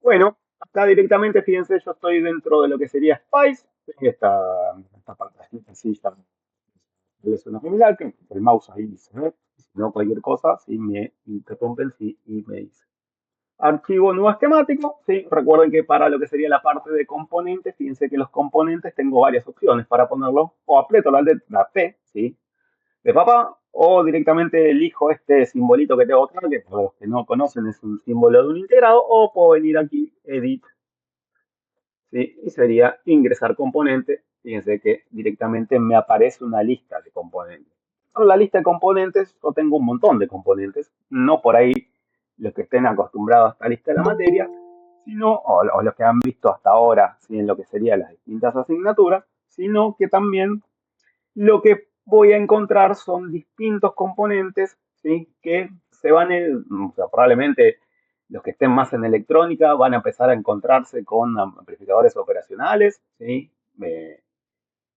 Bueno, acá directamente, fíjense, yo estoy dentro de lo que sería Spice. Esta pantallita así ya le suena familiar, que el mouse ahí se ve. Si no, cualquier cosa, si me interrumpen, sí, y me dice. Archivo nuevo esquemático, sí, recuerden que para lo que sería la parte de componentes, fíjense que los componentes tengo varias opciones para ponerlo, o aprieto la P, sí, de papá, o directamente elijo este simbolito que tengo acá, que para los que no conocen es un símbolo de un integrado, o puedo venir aquí, Edit, ¿sí? Y sería ingresar componente. Fíjense que directamente me aparece una lista de componentes. En la lista de componentes, yo tengo un montón de componentes, no por ahí los que estén acostumbrados a esta lista de la materia, sino, o los que han visto hasta ahora, ¿sí? En lo que serían las distintas asignaturas, sino que también lo que voy a encontrar son distintos componentes, ¿sí? Que se van, o sea, probablemente los que estén más en electrónica van a empezar a encontrarse con amplificadores operacionales, ¿sí?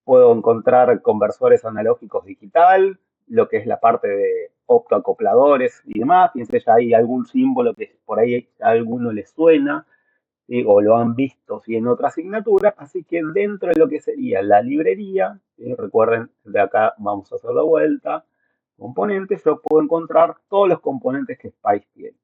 Puedo encontrar conversores analógicos digital, lo que es la parte de optoacopladores y demás. Fíjense, ya hay algún símbolo que por ahí a alguno les suena, ¿sí? O lo han visto, ¿sí? En otra asignatura. Así que dentro de lo que sería la librería, ¿sí? Recuerden, de acá vamos a hacer la vuelta, componentes, yo puedo encontrar todos los componentes que Spice tiene.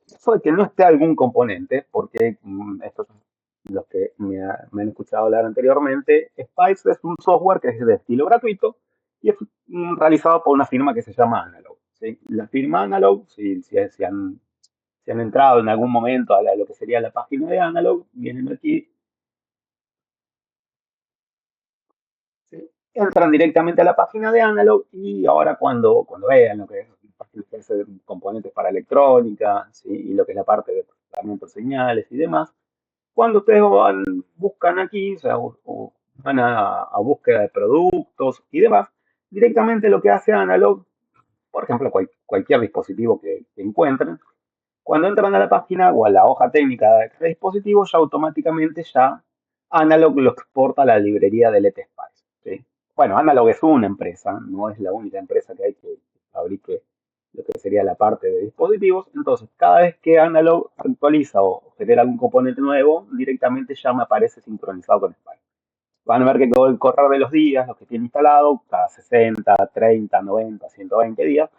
Eso de que no esté algún componente, porque estos son los que me han escuchado hablar anteriormente, Spice es un software que es de estilo gratuito y es realizado por una firma que se llama Analog, ¿sí? La firma Analog, si han entrado en algún momento a lo que sería la página de Analog, vienen aquí, ¿sí? Entran directamente a la página de Analog y ahora cuando vean lo que es componentes para electrónica, ¿sí? Y lo que es la parte de procesamiento de señales y demás, cuando ustedes buscan aquí, o sea, o van a búsqueda de productos y demás, directamente lo que hace Analog, por ejemplo, cualquier dispositivo que encuentren, cuando entran a la página o a la hoja técnica de cada dispositivo, ya automáticamente ya Analog lo exporta a la librería de LTSpice, ¿sí? Bueno, Analog es una empresa, no es la única empresa que hay que fabrique lo que sería la parte de dispositivos. Entonces, cada vez que Analog actualiza o genera algún componente nuevo, directamente ya me aparece sincronizado con Spice. Van a ver que con el correr de los días, los que tienen instalado, cada 60, 30, 90, 120 días,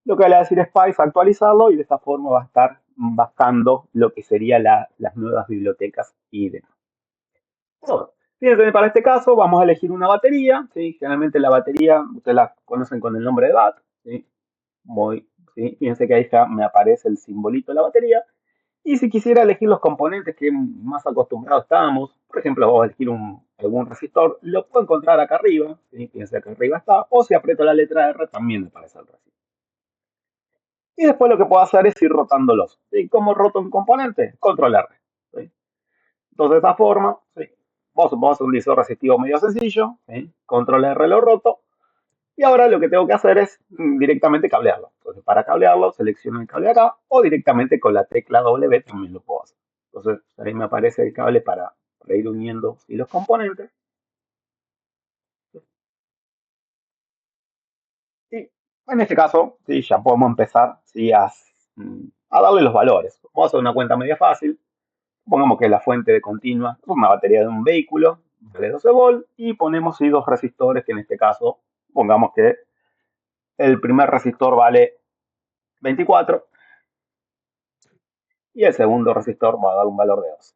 lo que le va a decir Spice actualizarlo y de esta forma va a estar bajando lo que serían las nuevas bibliotecas y demás. Bueno, fíjense, para este caso vamos a elegir una batería, ¿sí? Generalmente la batería ustedes la conocen con el nombre de BAT, ¿sí? ¿Sí? Fíjense que ahí ya me aparece el simbolito de la batería. Y si quisiera elegir los componentes que más acostumbrados estábamos, por ejemplo, vamos a elegir algún resistor, lo puedo encontrar acá arriba, ¿sí? Fíjense que arriba está, o si aprieto la letra R también me aparece el resistor. Y después lo que puedo hacer es ir rotándolos. ¿Sí? ¿Cómo roto un componente? Control R. ¿Sí? Entonces, de esta forma, ¿sí? Vos hacer un disco resistivo medio sencillo, ¿sí? Control R lo roto, y ahora lo que tengo que hacer es directamente cablearlo. Entonces, para cablearlo, selecciono el cable acá o directamente con la tecla W también lo puedo hacer. Entonces, ahí me aparece el cable para ir uniendo ¿sí? Los componentes. Y en este caso, ¿sí? Ya podemos empezar ¿sí? A darle los valores. Vamos a hacer una cuenta media fácil. Pongamos que la fuente de continua es una batería de un vehículo de 12 volt y ponemos ¿sí? Dos resistores que en este caso, pongamos que el primer resistor vale 24 y el segundo resistor va a dar un valor de 2.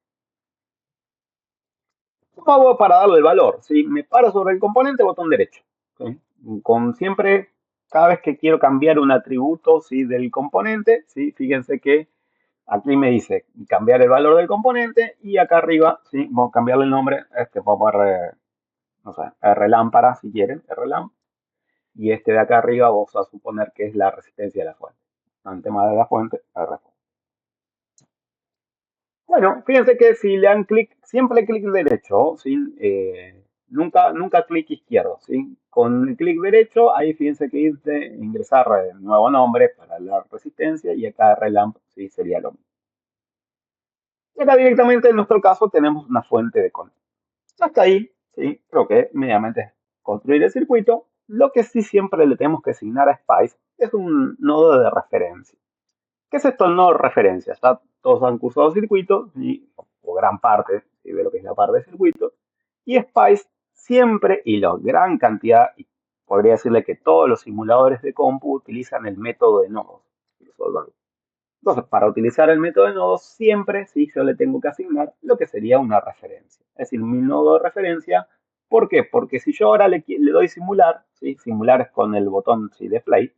¿Cómo hago para darle el valor? Si me paro sobre el componente, botón derecho. ¿Sí? Con siempre, cada vez que quiero cambiar un atributo ¿sí? del componente, ¿sí? Fíjense que aquí me dice cambiar el valor del componente y acá arriba, ¿sí? Vamos a cambiarle el nombre, vamos a poner, no sé, R lámpara si quieren, R lamp, y este de acá arriba vamos a suponer que es la resistencia de la fuente. Antema de la fuente, R. Bueno, fíjense que si le dan clic, siempre clic derecho, ¿sí? Nunca clic izquierdo, ¿sí? Con el clic derecho, ahí fíjense que dice ingresar nuevo nombre para la resistencia y acá relamp, ¿sí? Sería lo mismo. Y acá directamente en nuestro caso tenemos una fuente de control. Hasta ahí, ¿sí? Creo que medianamente es construir el circuito. Lo que sí siempre le tenemos que asignar a Spice es un nodo de referencia. ¿Qué es esto el nodo de referencia? Ya todos han cursado circuitos, o gran parte ¿sí? De lo que es la parte de circuitos. Y Spice siempre, y la gran cantidad, y podría decirle que todos los simuladores de compu utilizan el método de nodos. Entonces, para utilizar el método de nodos, siempre sí yo le tengo que asignar lo que sería una referencia. Es decir, mi nodo de referencia. ¿Por qué? Porque si yo ahora le doy simular, ¿sí? Simular es con el botón ¿sí? de play,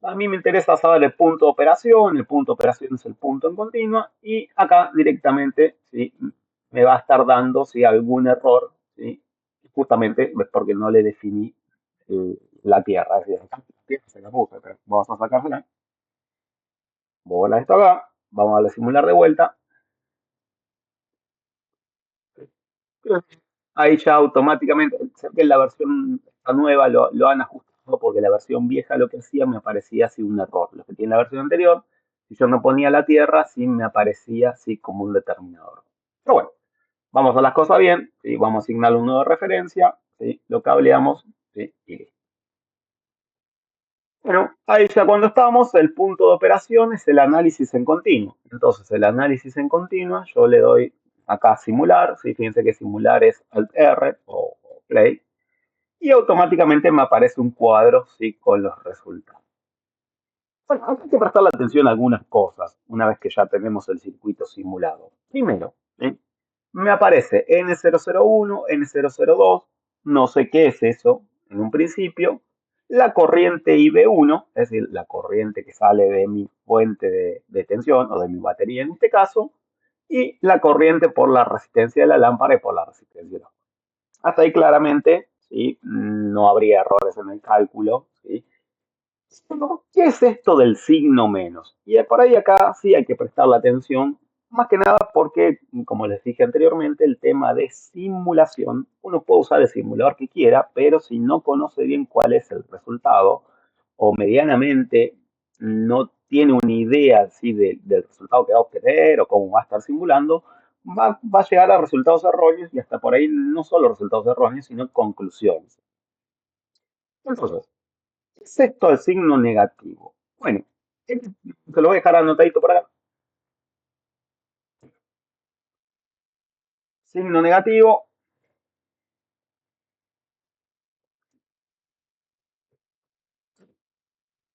a mí me interesa saber el punto de operación, el punto de operación es el punto en continua, y acá directamente ¿sí? Me va a estar dando ¿sí? algún error, ¿sí? Justamente es porque no le definí la tierra. Es decir, la tierra se la puse, pero vamos a sacársela. Voy a esto acá, vamos a darle simular de vuelta. Ahí ya automáticamente, sé que la versión esta nueva lo han ajustado porque la versión vieja lo que hacía me aparecía así un error. Lo que tiene la versión anterior, si yo no ponía la tierra, sí me aparecía así como un determinador. Pero bueno, vamos a las cosas bien, ¿sí? Vamos a asignarle un nodo de referencia, ¿sí? Lo cableamos ¿sí? Y listo. Bueno, ahí ya cuando estamos, el punto de operación es el análisis en continuo. Entonces, el análisis en continuo, yo le doy acá simular, ¿sí? Fíjense que simular es Alt R o Play, y automáticamente me aparece un cuadro ¿sí? con los resultados. Bueno, hay que prestarle atención a algunas cosas una vez que ya tenemos el circuito simulado. Primero, ¿sí? Me aparece N001, N002, no sé qué es eso en un principio, la corriente IB1, es decir, la corriente que sale de mi fuente de tensión o de mi batería en este caso, y la corriente por la resistencia de la lámpara y por la resistencia de la. Hasta ahí claramente ¿sí? No habría errores en el cálculo. ¿Sí? ¿Qué es esto del signo menos? Y por ahí acá sí hay que prestarle atención, más que nada porque, como les dije anteriormente, el tema de simulación, uno puede usar el simulador que quiera, pero si no conoce bien cuál es el resultado, o medianamente no tiene una idea ¿sí? del resultado que va a obtener o cómo va a estar simulando, va a llegar a resultados erróneos y hasta por ahí no solo resultados erróneos, sino conclusiones. Entonces, ¿qué es esto del signo negativo? Bueno, se lo voy a dejar anotadito por acá. Signo negativo,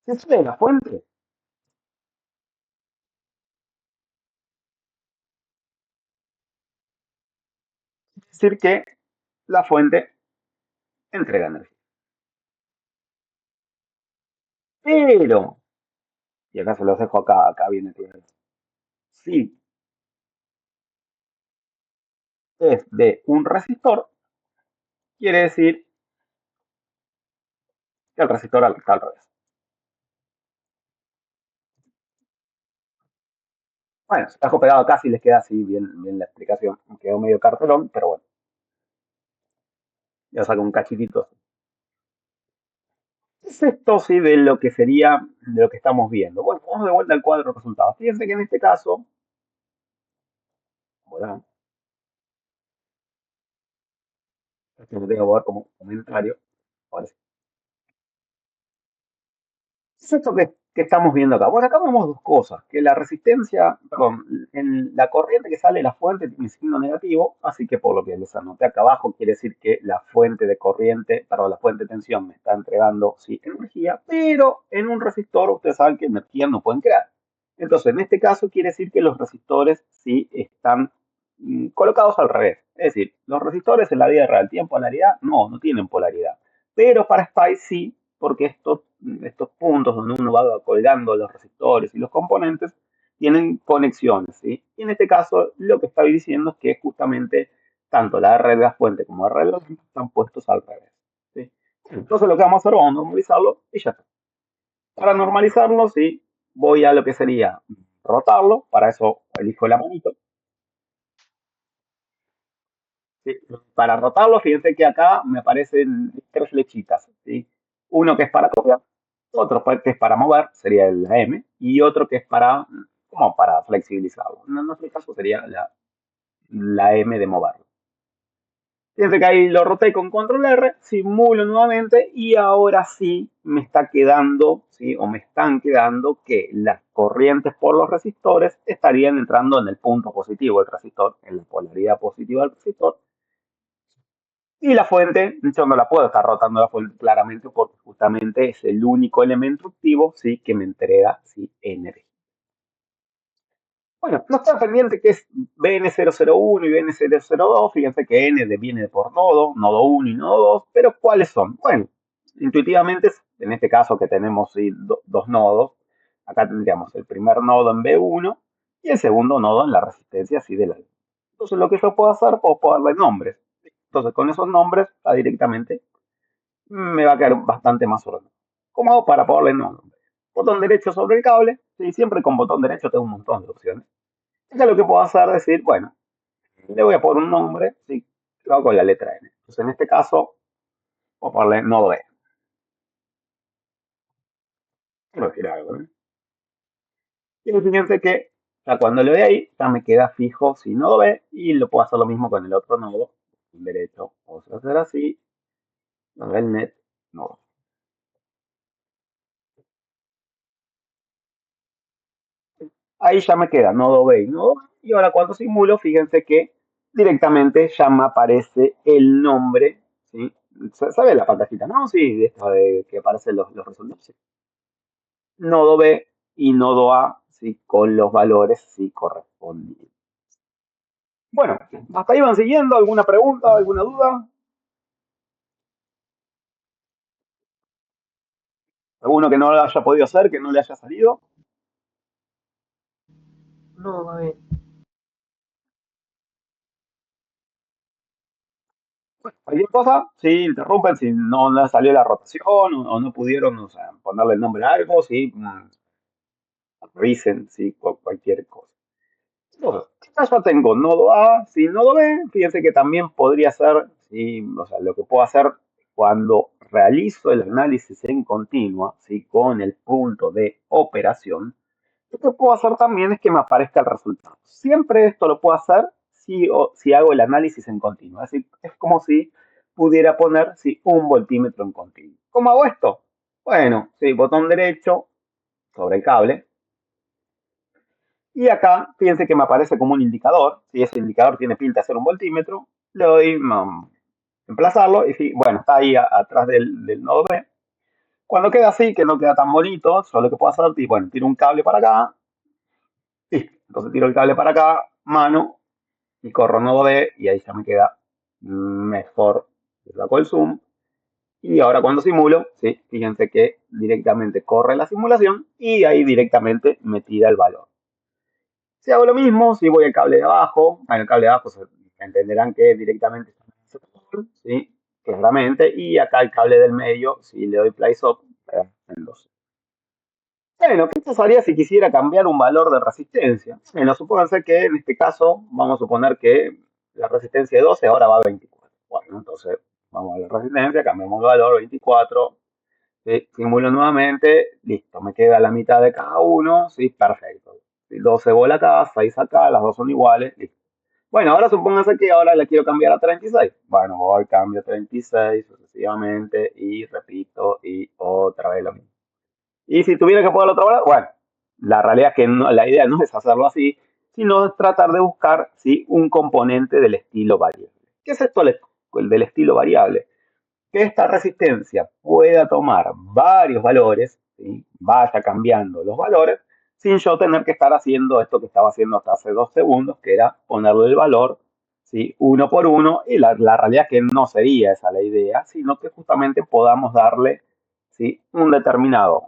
si sale de la fuente, es decir que la fuente entrega energía. Pero, y acá se los dejo acá, acá viene todo. Si es de un resistor, quiere decir que el resistor está al revés. Bueno, se dejo pegado acá si les queda así bien la explicación. Quedó medio cartelón, pero bueno, ya saco un cachitito. ¿Qué es esto sí de lo que sería, de lo que estamos viendo? Bueno, vamos de vuelta al cuadro de resultados. Fíjense que en este caso, bueno, esto lo tengo que ver como comentario. Ahora sí. ¿Qué es esto que estamos viendo acá? Bueno, acá vemos dos cosas, que la resistencia, perdón, en la corriente que sale de la fuente tiene signo negativo, así que por lo que les anoté acá abajo, quiere decir que la fuente de corriente, perdón, la fuente de tensión me está entregando, sí, energía, pero en un resistor ustedes saben que energía no pueden crear. Entonces, en este caso quiere decir que los resistores sí están colocados al revés. Es decir, los resistores en la vida real tienen polaridad, no tienen polaridad. Pero para Spice sí, porque estos puntos donde uno va colgando los resistores y los componentes tienen conexiones. ¿Sí? Y en este caso lo que estoy diciendo es que justamente tanto la R de la fuente como la R de la fuente están puestos al revés. ¿Sí? Entonces lo que vamos a hacer, vamos a normalizarlo y ya está. Para normalizarlo, sí, voy a lo que sería rotarlo, para eso elijo la manito. ¿Sí? Para rotarlo, fíjense que acá me aparecen tres flechitas. ¿Sí? Uno que es para copiar, otro que es para mover, sería la M, y otro que es para, como para flexibilizarlo. En nuestro caso sería la M de moverlo. Fíjense que ahí lo roté con control R, simulo nuevamente y ahora sí me está quedando, ¿sí? O me están quedando que las corrientes por los resistores estarían entrando en el punto positivo del resistor, en la polaridad positiva del resistor. Y la fuente, yo no la puedo estar rotando la fuente claramente porque justamente es el único elemento activo, ¿sí? Que me entrega, ¿sí? Energía. Bueno, no está pendiente que es BN001 y BN002. Fíjense que N viene por nodo, nodo 1 y nodo 2, pero ¿cuáles son? Bueno, intuitivamente, en este caso que tenemos ¿sí? Dos nodos, acá tendríamos el primer nodo en B1 y el segundo nodo en la resistencia así de la. Entonces lo que yo puedo hacer, puedo darle nombres. Entonces con esos nombres, directamente me va a quedar bastante más ordenado. ¿Cómo hago para ponerle nombre? Botón derecho sobre el cable, ¿sí? Siempre con botón derecho tengo un montón de opciones. Acá lo que puedo hacer es decir, bueno, le voy a poner un nombre, ¿sí? Lo hago con la letra N. Entonces en este caso, voy a ponerle nodo E. Quiero decir algo, ¿eh? Y fíjense que ya cuando le doy ahí, ya me queda fijo si nodo B y lo puedo hacer lo mismo con el otro nodo, derecho. Vamos a hacer así, nodo el net, nodo. Ahí ya me queda nodo B y nodo A. Y ahora cuando simulo, fíjense que directamente ya me aparece el nombre, ¿sí? ¿Sabe la pantallita? No, sí, de esto de que aparecen los resultados. Sí. Nodo B y nodo A, ¿sí? Con los valores sí correspondientes. Bueno, hasta ahí van siguiendo. ¿Alguna pregunta, alguna duda? ¿Alguno que no lo haya podido hacer, que no le haya salido? No, va bien. Cualquier cosa, sí, interrumpen si no les salió la rotación o no pudieron, o sea, ponerle el nombre a algo, sí, revisen, sí, cualquier cosa. Entonces, acá ya tengo nodo A, sí, nodo B. Fíjense que también podría ser, sí, o sea, lo que puedo hacer cuando realizo el análisis en continua, sí, con el punto de operación, lo que puedo hacer también es que me aparezca el resultado. Siempre esto lo puedo hacer si hago el análisis en continuo. Es decir, es como si pudiera poner sí, un voltímetro en continuo. ¿Cómo hago esto? Bueno, sí, botón derecho sobre el cable. Y acá, fíjense que me aparece como un indicador. Si ese indicador tiene pinta de ser un voltímetro, le doy emplazarlo y sí, bueno, está ahí atrás del nodo B. Cuando queda así, que no queda tan bonito, solo lo que puedo hacer, bueno, tiro un cable para acá. Listo. Entonces tiro el cable para acá, mano, y corro nodo B y ahí ya me queda mejor. Le saco el zoom. Y ahora cuando simulo, ¿sí? Fíjense que directamente corre la simulación y ahí directamente me tira el valor. Si hago lo mismo, si voy al cable de abajo, bueno, el cable de abajo se entenderán que directamente ¿sí? Claramente, y acá el cable del medio, si le doy play stop, en 12. Bueno, ¿qué pasaría si quisiera cambiar un valor de resistencia? Bueno, supónganse que en este caso, vamos a suponer que la resistencia de 12 ahora va a 24. Bueno, entonces vamos a la resistencia, cambiamos el valor 24, ¿sí? Simulo nuevamente, listo, me queda la mitad de cada uno, sí, perfecto. 12 bola acá, 6 acá, las dos son iguales, listo. Bueno, ahora supónganse que ahora le quiero cambiar a 36. Bueno, voy, cambio a 36 sucesivamente y repito y otra vez lo mismo. Y si tuviera que poner otra hora, bueno, la realidad es que la idea no es hacerlo así, sino es tratar de buscar ¿sí? un componente del estilo variable. ¿Qué es esto el del estilo variable? Que esta resistencia pueda tomar varios valores, ¿sí? Vaya cambiando los valores, sin yo tener que estar haciendo esto que estaba haciendo hasta hace 2 segundos, que era ponerle el valor ¿sí? Uno por uno, y la realidad es que no sería esa la idea, sino que justamente podamos darle ¿sí? un determinado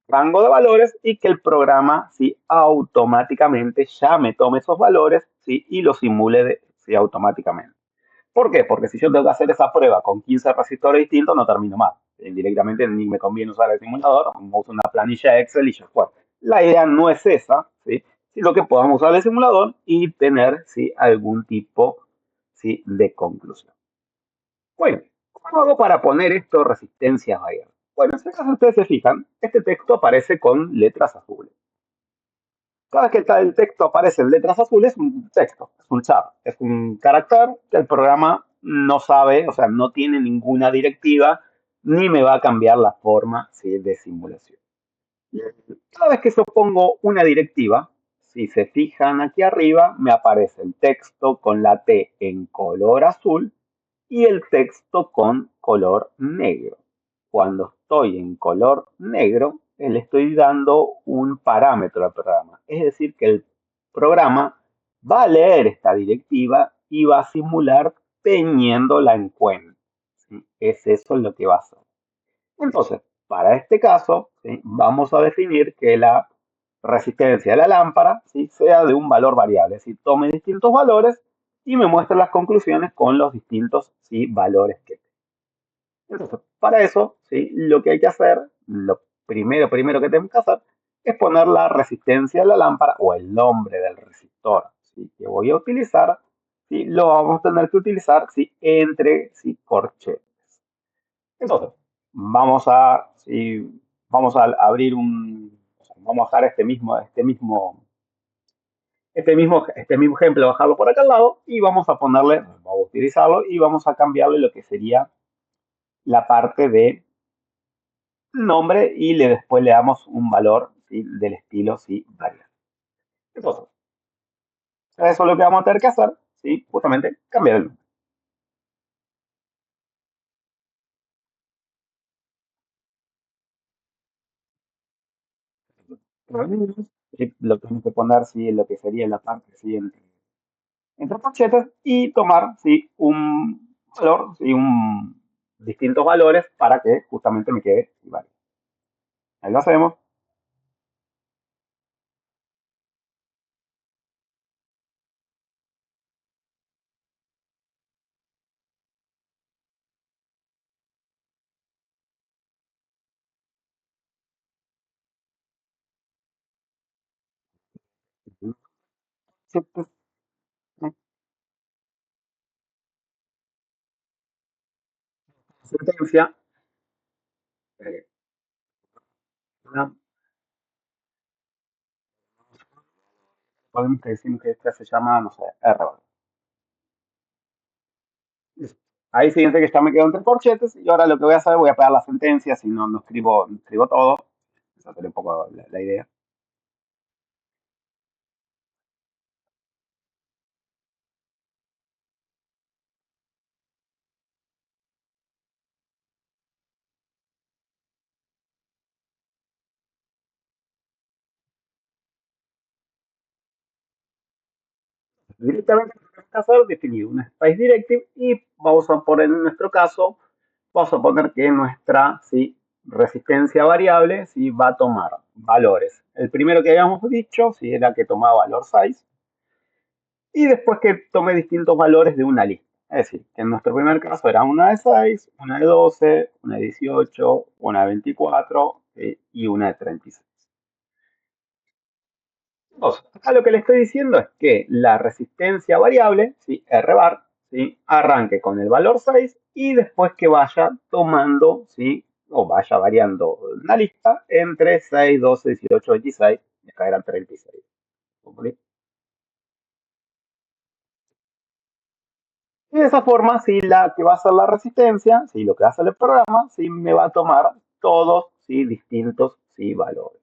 rango de valores y que el programa ¿sí? automáticamente ya me tome esos valores ¿sí? y los simule ¿sí? automáticamente. ¿Por qué? Porque si yo tengo que hacer esa prueba con 15 resistores distintos, no termino mal. Directamente ni me conviene usar el simulador, uso una planilla Excel y ya fue. La idea no es esa, ¿sí? Sino que podamos usar el simulador y tener ¿sí? algún tipo ¿sí? de conclusión. Bueno, ¿cómo hago para poner esto resistencia variable? Bueno, en este caso ustedes se fijan, este texto aparece con letras azules. Cada vez que el texto aparece en letras azules, es un texto, es un chat, es un carácter que el programa no sabe, o sea, no tiene ninguna directiva, ni me va a cambiar la forma, ¿sí?, de simulación. Cada vez que yo pongo una directiva, si se fijan aquí arriba, me aparece el texto con la T en color azul y el texto con color negro. Cuando estoy en color negro, le estoy dando un parámetro al programa. Es decir, que el programa va a leer esta directiva y va a simular teniéndola en cuenta. ¿Sí? Es eso lo que va a hacer. Entonces, para este caso, ¿sí?, vamos a definir que la resistencia de la lámpara, ¿sí?, sea de un valor variable, es decir, tome distintos valores y me muestre las conclusiones con los distintos, ¿sí?, valores que tengo. Entonces, para eso, ¿sí?, lo que hay que hacer, lo primero que tenemos que hacer, es poner la resistencia de la lámpara o el nombre del resistor, ¿sí?, que voy a utilizar, ¿sí?, lo vamos a tener que utilizar, ¿sí?, entre, ¿sí?, corchetes. Entonces, vamos a, sí, vamos a abrir vamos a dejar este mismo ejemplo, bajarlo por acá al lado y vamos a ponerle, vamos a utilizarlo y vamos a cambiarle lo que sería la parte de nombre y después le damos un valor, ¿sí?, del estilo, ¿sí?, variable. Entonces, eso es lo que vamos a tener que hacer, ¿sí?, justamente cambiar el nombre. ¿Sí? Lo tenemos que poner, ¿sí?, en lo que sería la parte, ¿sí?, entre corchetes y tomar, ¿sí?, un valor, ¿sí?, distintos valores para que justamente me quede igual. Ahí lo hacemos. Sí, pues, sentencia, eh, una- podemos decir que esta se llama, no sé, R. Ahí fíjense que ya me quedo entre corchetes y ahora lo que voy a hacer, voy a pegar la sentencia, si no, no escribo todo. Esa sería un poco la idea. Directamente lo que tenemos que hacer es definir una Space Directive y vamos a poner en nuestro caso, vamos a poner que nuestra, ¿sí?, resistencia variable, ¿sí?, va a tomar valores. El primero que habíamos dicho, ¿sí?, era que tomaba valor 6 y después que tome distintos valores de una lista. Es decir, que en nuestro primer caso era una de 6, una de 12, una de 18, una de 24, ¿sí?, y una de 36. Entonces, acá lo que le estoy diciendo es que la resistencia variable, ¿sí?, R bar, ¿sí?, arranque con el valor 6 y después que vaya tomando, ¿sí?, o vaya variando la lista entre 6, 12, 18, 26, y acá eran 36. ¿Ok? Y de esa forma, si la que va a ser la resistencia, si lo que va a hacer el programa, si me va a tomar todos, ¿sí?, distintos, ¿sí?, valores.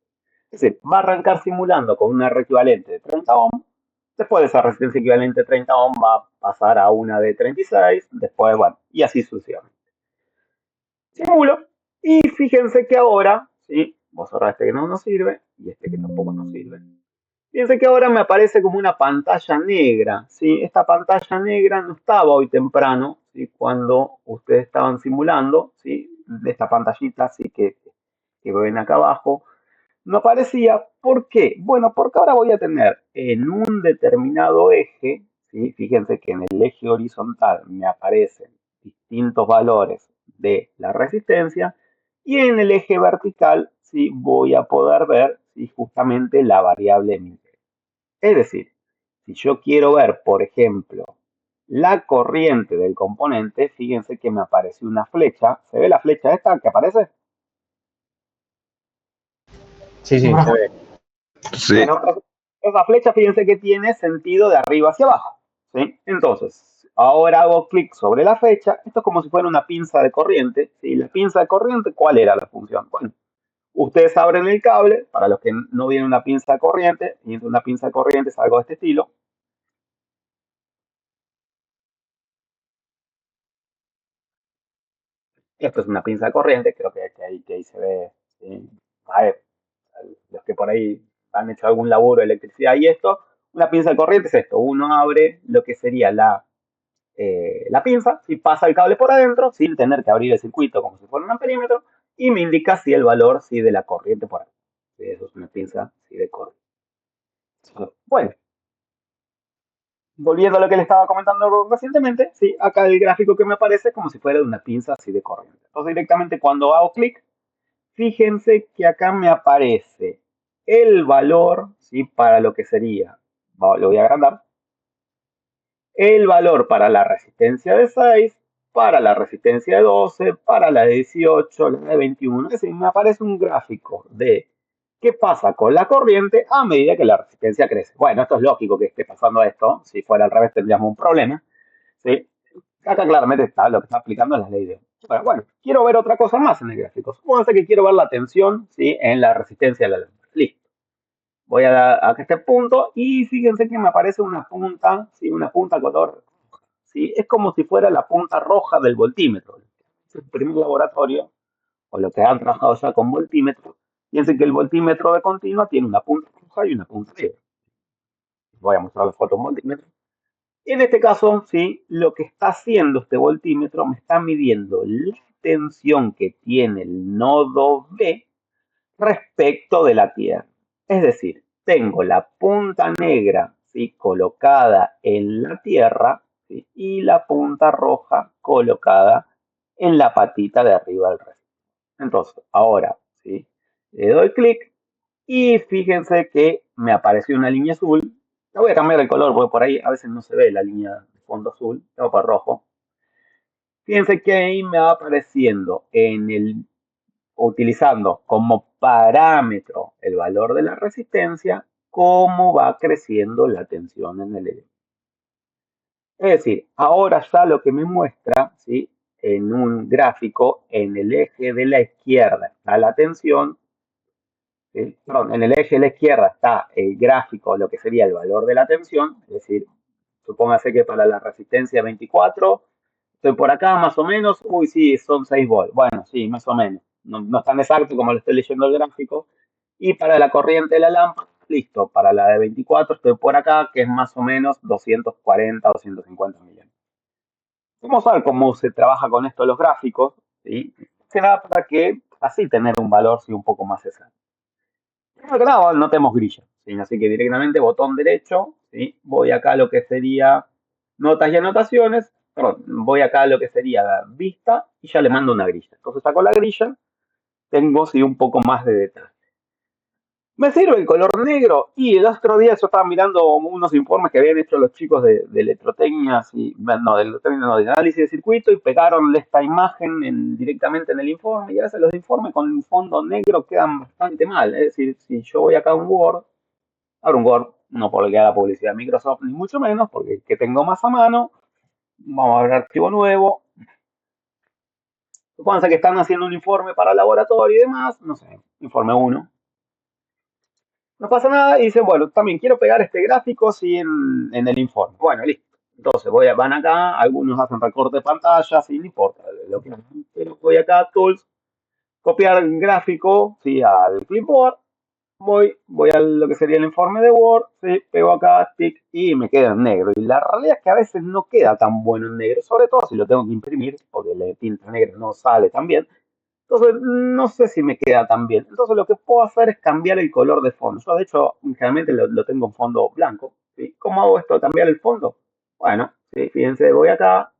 Es decir, va a arrancar simulando con una R equivalente de 30 ohms, después de esa resistencia equivalente de 30 ohms va a pasar a una de 36, después, bueno, y así sucesivamente. Simulo, y fíjense que ahora, ¿sí?, vos cerrás este que no nos sirve, y este que tampoco nos sirve. Fíjense que ahora me aparece como una pantalla negra, ¿sí? Esta pantalla negra no estaba hoy temprano, ¿sí?, cuando ustedes estaban simulando, ¿sí?, de esta pantallita, ¿sí?, que ven acá abajo, no aparecía. ¿Por qué? Bueno, porque ahora voy a tener en un determinado eje, ¿sí?, fíjense que en el eje horizontal me aparecen distintos valores de la resistencia y en el eje vertical, ¿sí?, voy a poder ver, ¿sí?, justamente la variable mínima. Es decir, si yo quiero ver, por ejemplo, la corriente del componente, fíjense que me apareció una flecha. ¿Se ve la flecha esta que aparece? Sí, sí, se ve. Sí, Bueno, esa flecha, fíjense que tiene sentido de arriba hacia abajo, ¿sí? Entonces, Ahora hago clic sobre la fecha. Esto es como si fuera una pinza de corriente. ¿Sí? La pinza de corriente, ¿cuál era la función? Bueno, ustedes abren el cable, para los que no vienen una pinza de corriente, y una pinza de corriente es algo de este estilo. Esto es una pinza de corriente, creo que ahí se ve. ¿Sí? A ver, los que por ahí han hecho algún laburo de electricidad y esto, una pinza de corriente es esto. Uno abre lo que sería la pinza, si pasa el cable por adentro, sin tener que abrir el circuito como si fuera un amperímetro, y me indica si el valor si de la corriente por ahí. Sí, eso es una pinza si de corriente. Bueno, volviendo a lo que le estaba comentando recientemente, sí, acá el gráfico que me aparece es como si fuera de una pinza así de corriente. Entonces directamente cuando hago clic, fíjense que acá me aparece el valor, ¿sí? Para lo que sería, lo voy a agrandar, el valor para la resistencia de 6, para la resistencia de 12, para la de 18, la de 21. Es decir, me aparece un gráfico de qué pasa con la corriente a medida que la resistencia crece. Bueno, esto es lógico que esté pasando esto. Si fuera al revés tendríamos un problema. ¿Sí? Acá claramente está lo que está aplicando la ley de Ohm. Bueno, quiero ver otra cosa más en el gráfico. Supónganse que quiero ver la tensión, ¿sí? En la resistencia de la lámpara. Listo. Voy a dar a este punto y fíjense que me aparece una punta, ¿sí? Una punta color, ¿sí? Es como si fuera la punta roja del voltímetro. Es el primer laboratorio, o lo que han trabajado ya con voltímetro. Fíjense que el voltímetro de continua tiene una punta roja y una punta negra. Voy a mostrar la foto en voltímetro. En este caso, sí, lo que está haciendo este voltímetro me está midiendo la tensión que tiene el nodo B respecto de la Tierra. Es decir, tengo la punta negra, ¿sí? Colocada en la Tierra, ¿sí? Y la punta roja colocada en la patita de arriba del resto. Entonces, ahora, ¿sí? Le doy clic y fíjense que me apareció una línea azul. La voy a cambiar el color porque por ahí a veces no se ve la línea de fondo azul, tengo para rojo. Fíjense que ahí me va apareciendo utilizando como parámetro el valor de la resistencia, cómo va creciendo la tensión en el elemento. Es decir, ahora ya lo que me muestra, ¿sí? En un gráfico, en el eje de la izquierda está la tensión, perdón, en el eje de la izquierda está el gráfico, lo que sería el valor de la tensión, es decir, supóngase que para la resistencia 24, estoy por acá más o menos, uy, sí, son 6 volts, bueno, sí, más o menos, no es tan exacto como lo estoy leyendo el gráfico, y para la corriente de la lámpara, listo, para la de 24 estoy por acá, que es más o menos 240, 250 miliamperes. Vamos a ver cómo se trabaja con esto los gráficos, ¿sí? Será para que así tener un valor sí, un poco más exacto. Primero que nada, no tenemos grilla, ¿sí? Así que directamente botón derecho, ¿sí? Voy acá a lo que sería notas y anotaciones, perdón, voy acá a lo que sería vista y ya le mando una grilla. Entonces saco la grilla, tengo sí un poco más de detalle. ¿Me sirve el color negro? Y el otro día yo estaba mirando unos informes que habían hecho los chicos de electrotecnia, no, de electrotecnia, no, de análisis de circuito, y pegaron esta imagen directamente en el informe, y a veces los informes con un fondo negro quedan bastante mal. Es decir, si yo voy acá a un Word, abro un Word, no porque haga publicidad de Microsoft, ni mucho menos, porque que tengo más a mano, vamos a abrir archivo nuevo. Supónganse que están haciendo un informe para laboratorio y demás, no sé, informe 1. No pasa nada y dicen, bueno, también quiero pegar este gráfico sí, en el informe. Bueno, listo. Entonces van acá, algunos hacen recorte de pantalla, sí, no importa, pero voy acá a Tools, copiar el gráfico, sí, al clipboard, voy a lo que sería el informe de Word, sí, pego acá, stick y me queda en negro. Y la realidad es que a veces no queda tan bueno en negro, sobre todo si lo tengo que imprimir, porque la tinta negra no sale tan bien. Entonces, no sé si me queda tan bien. Entonces, lo que puedo hacer es cambiar el color de fondo. Yo, de hecho, generalmente lo tengo en fondo blanco. ¿Sí? ¿Cómo hago esto? ¿Cambiar el fondo? Bueno, ¿sí? Fíjense, voy acá,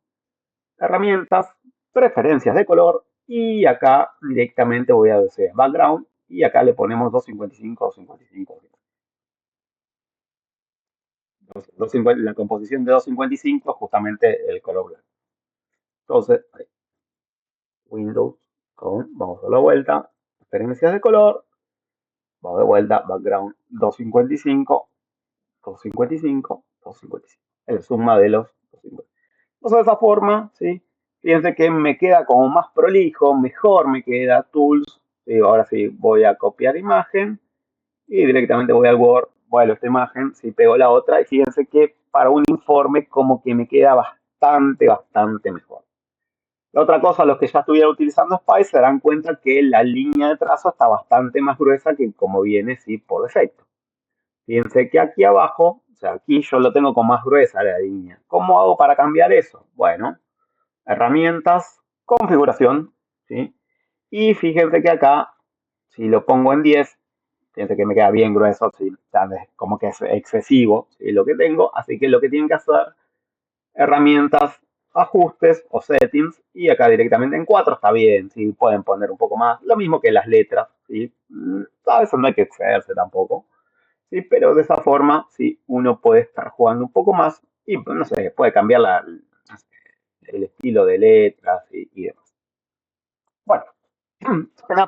herramientas, preferencias de color, y acá directamente voy a decir background, y acá le ponemos 255, 255. La composición de 255 es justamente el color blanco. Entonces, Windows, vamos a la vuelta, preferencias de color, vamos de vuelta, background 255, 255, 255. El suma de los 255. Entonces de esa forma, ¿sí? Fíjense que me queda como más prolijo, mejor me queda Tools. ¿Sí? Ahora sí, voy a copiar imagen y directamente voy al Word, voy a esta imagen, si pego la otra y fíjense que para un informe como que me queda bastante mejor. La otra cosa, los que ya estuvieran utilizando Spice se darán cuenta que la línea de trazo está bastante más gruesa que como viene sí por defecto. Fíjense que aquí abajo, o sea, aquí yo lo tengo con más gruesa la línea. ¿Cómo hago para cambiar eso? Bueno, herramientas, configuración, ¿sí? Y fíjense que acá, si lo pongo en 10, fíjense que me queda bien grueso, ¿sí? Como que es excesivo, ¿sí? Lo que tengo, así que lo que tienen que hacer, herramientas, ajustes o settings, y acá directamente en 4 está bien, ¿sí? Pueden poner un poco más, lo mismo que las letras, ¿sí? A veces no hay que excederse tampoco, ¿sí? Pero de esa forma, ¿sí? Uno puede estar jugando un poco más y, no sé, puede cambiar el estilo de letras y demás. Bueno,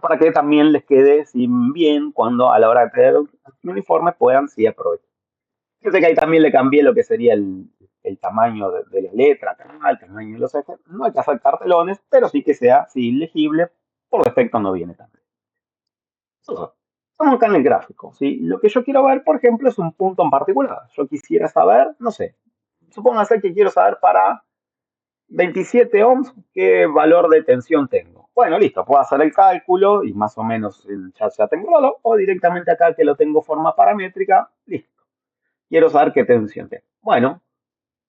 para que también les quede bien cuando a la hora de crear un uniforme puedan sí aprovechar. Fíjate que ahí también le cambié lo que sería el tamaño de la letra, el tamaño de los ejes. No hay que hacer cartelones, pero sí que sea sí, legible. Por defecto no viene tan bien. Estamos acá en el gráfico. ¿Sí? Lo que yo quiero ver, por ejemplo, es un punto en particular. Yo quisiera saber, no sé, supóngase que quiero saber para 27 ohms, ¿qué valor de tensión tengo? Bueno, listo, puedo hacer el cálculo y más o menos ya tengo el valor, o directamente acá que lo tengo forma paramétrica, listo. Quiero saber qué tensión tengo. Bueno,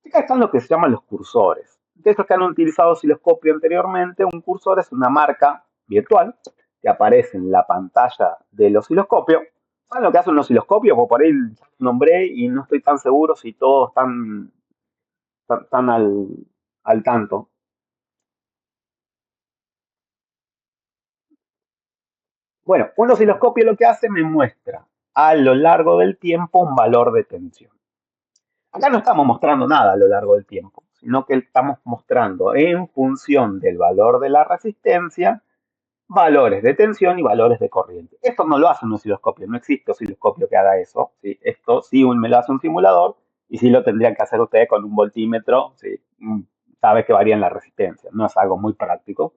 acá están lo que se llaman los cursores. De estos que han utilizado osciloscopio anteriormente, un cursor es una marca virtual que aparece en la pantalla del osciloscopio. ¿Saben lo que hace un osciloscopio? Pues por ahí nombré y no estoy tan seguro si todos están al tanto. Bueno, un osciloscopio lo que hace me muestra a lo largo del tiempo un valor de tensión. Acá no estamos mostrando nada a lo largo del tiempo, sino que estamos mostrando en función del valor de la resistencia valores de tensión y valores de corriente. Esto no lo hace un osciloscopio, no existe osciloscopio que haga eso. ¿Sí? Esto sí me lo hace un simulador y sí lo tendrían que hacer ustedes con un voltímetro. ¿Sí? Sabes que varían la resistencia, no es algo muy práctico.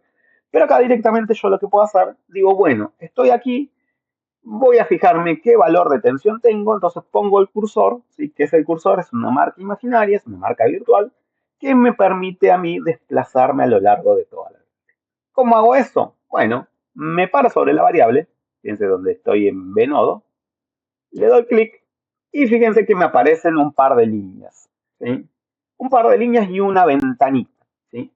Pero acá directamente yo lo que puedo hacer, digo, bueno, estoy aquí, voy a fijarme qué valor de tensión tengo, entonces pongo el cursor, ¿sí? Que es el cursor, es una marca imaginaria, es una marca virtual, que me permite a mí desplazarme a lo largo de toda la vida. ¿Cómo hago eso? Bueno, me paro sobre la variable, fíjense donde estoy en B nodo, le doy clic y fíjense que me aparecen un par de líneas, ¿sí? Un par de líneas y una ventanita, ¿sí?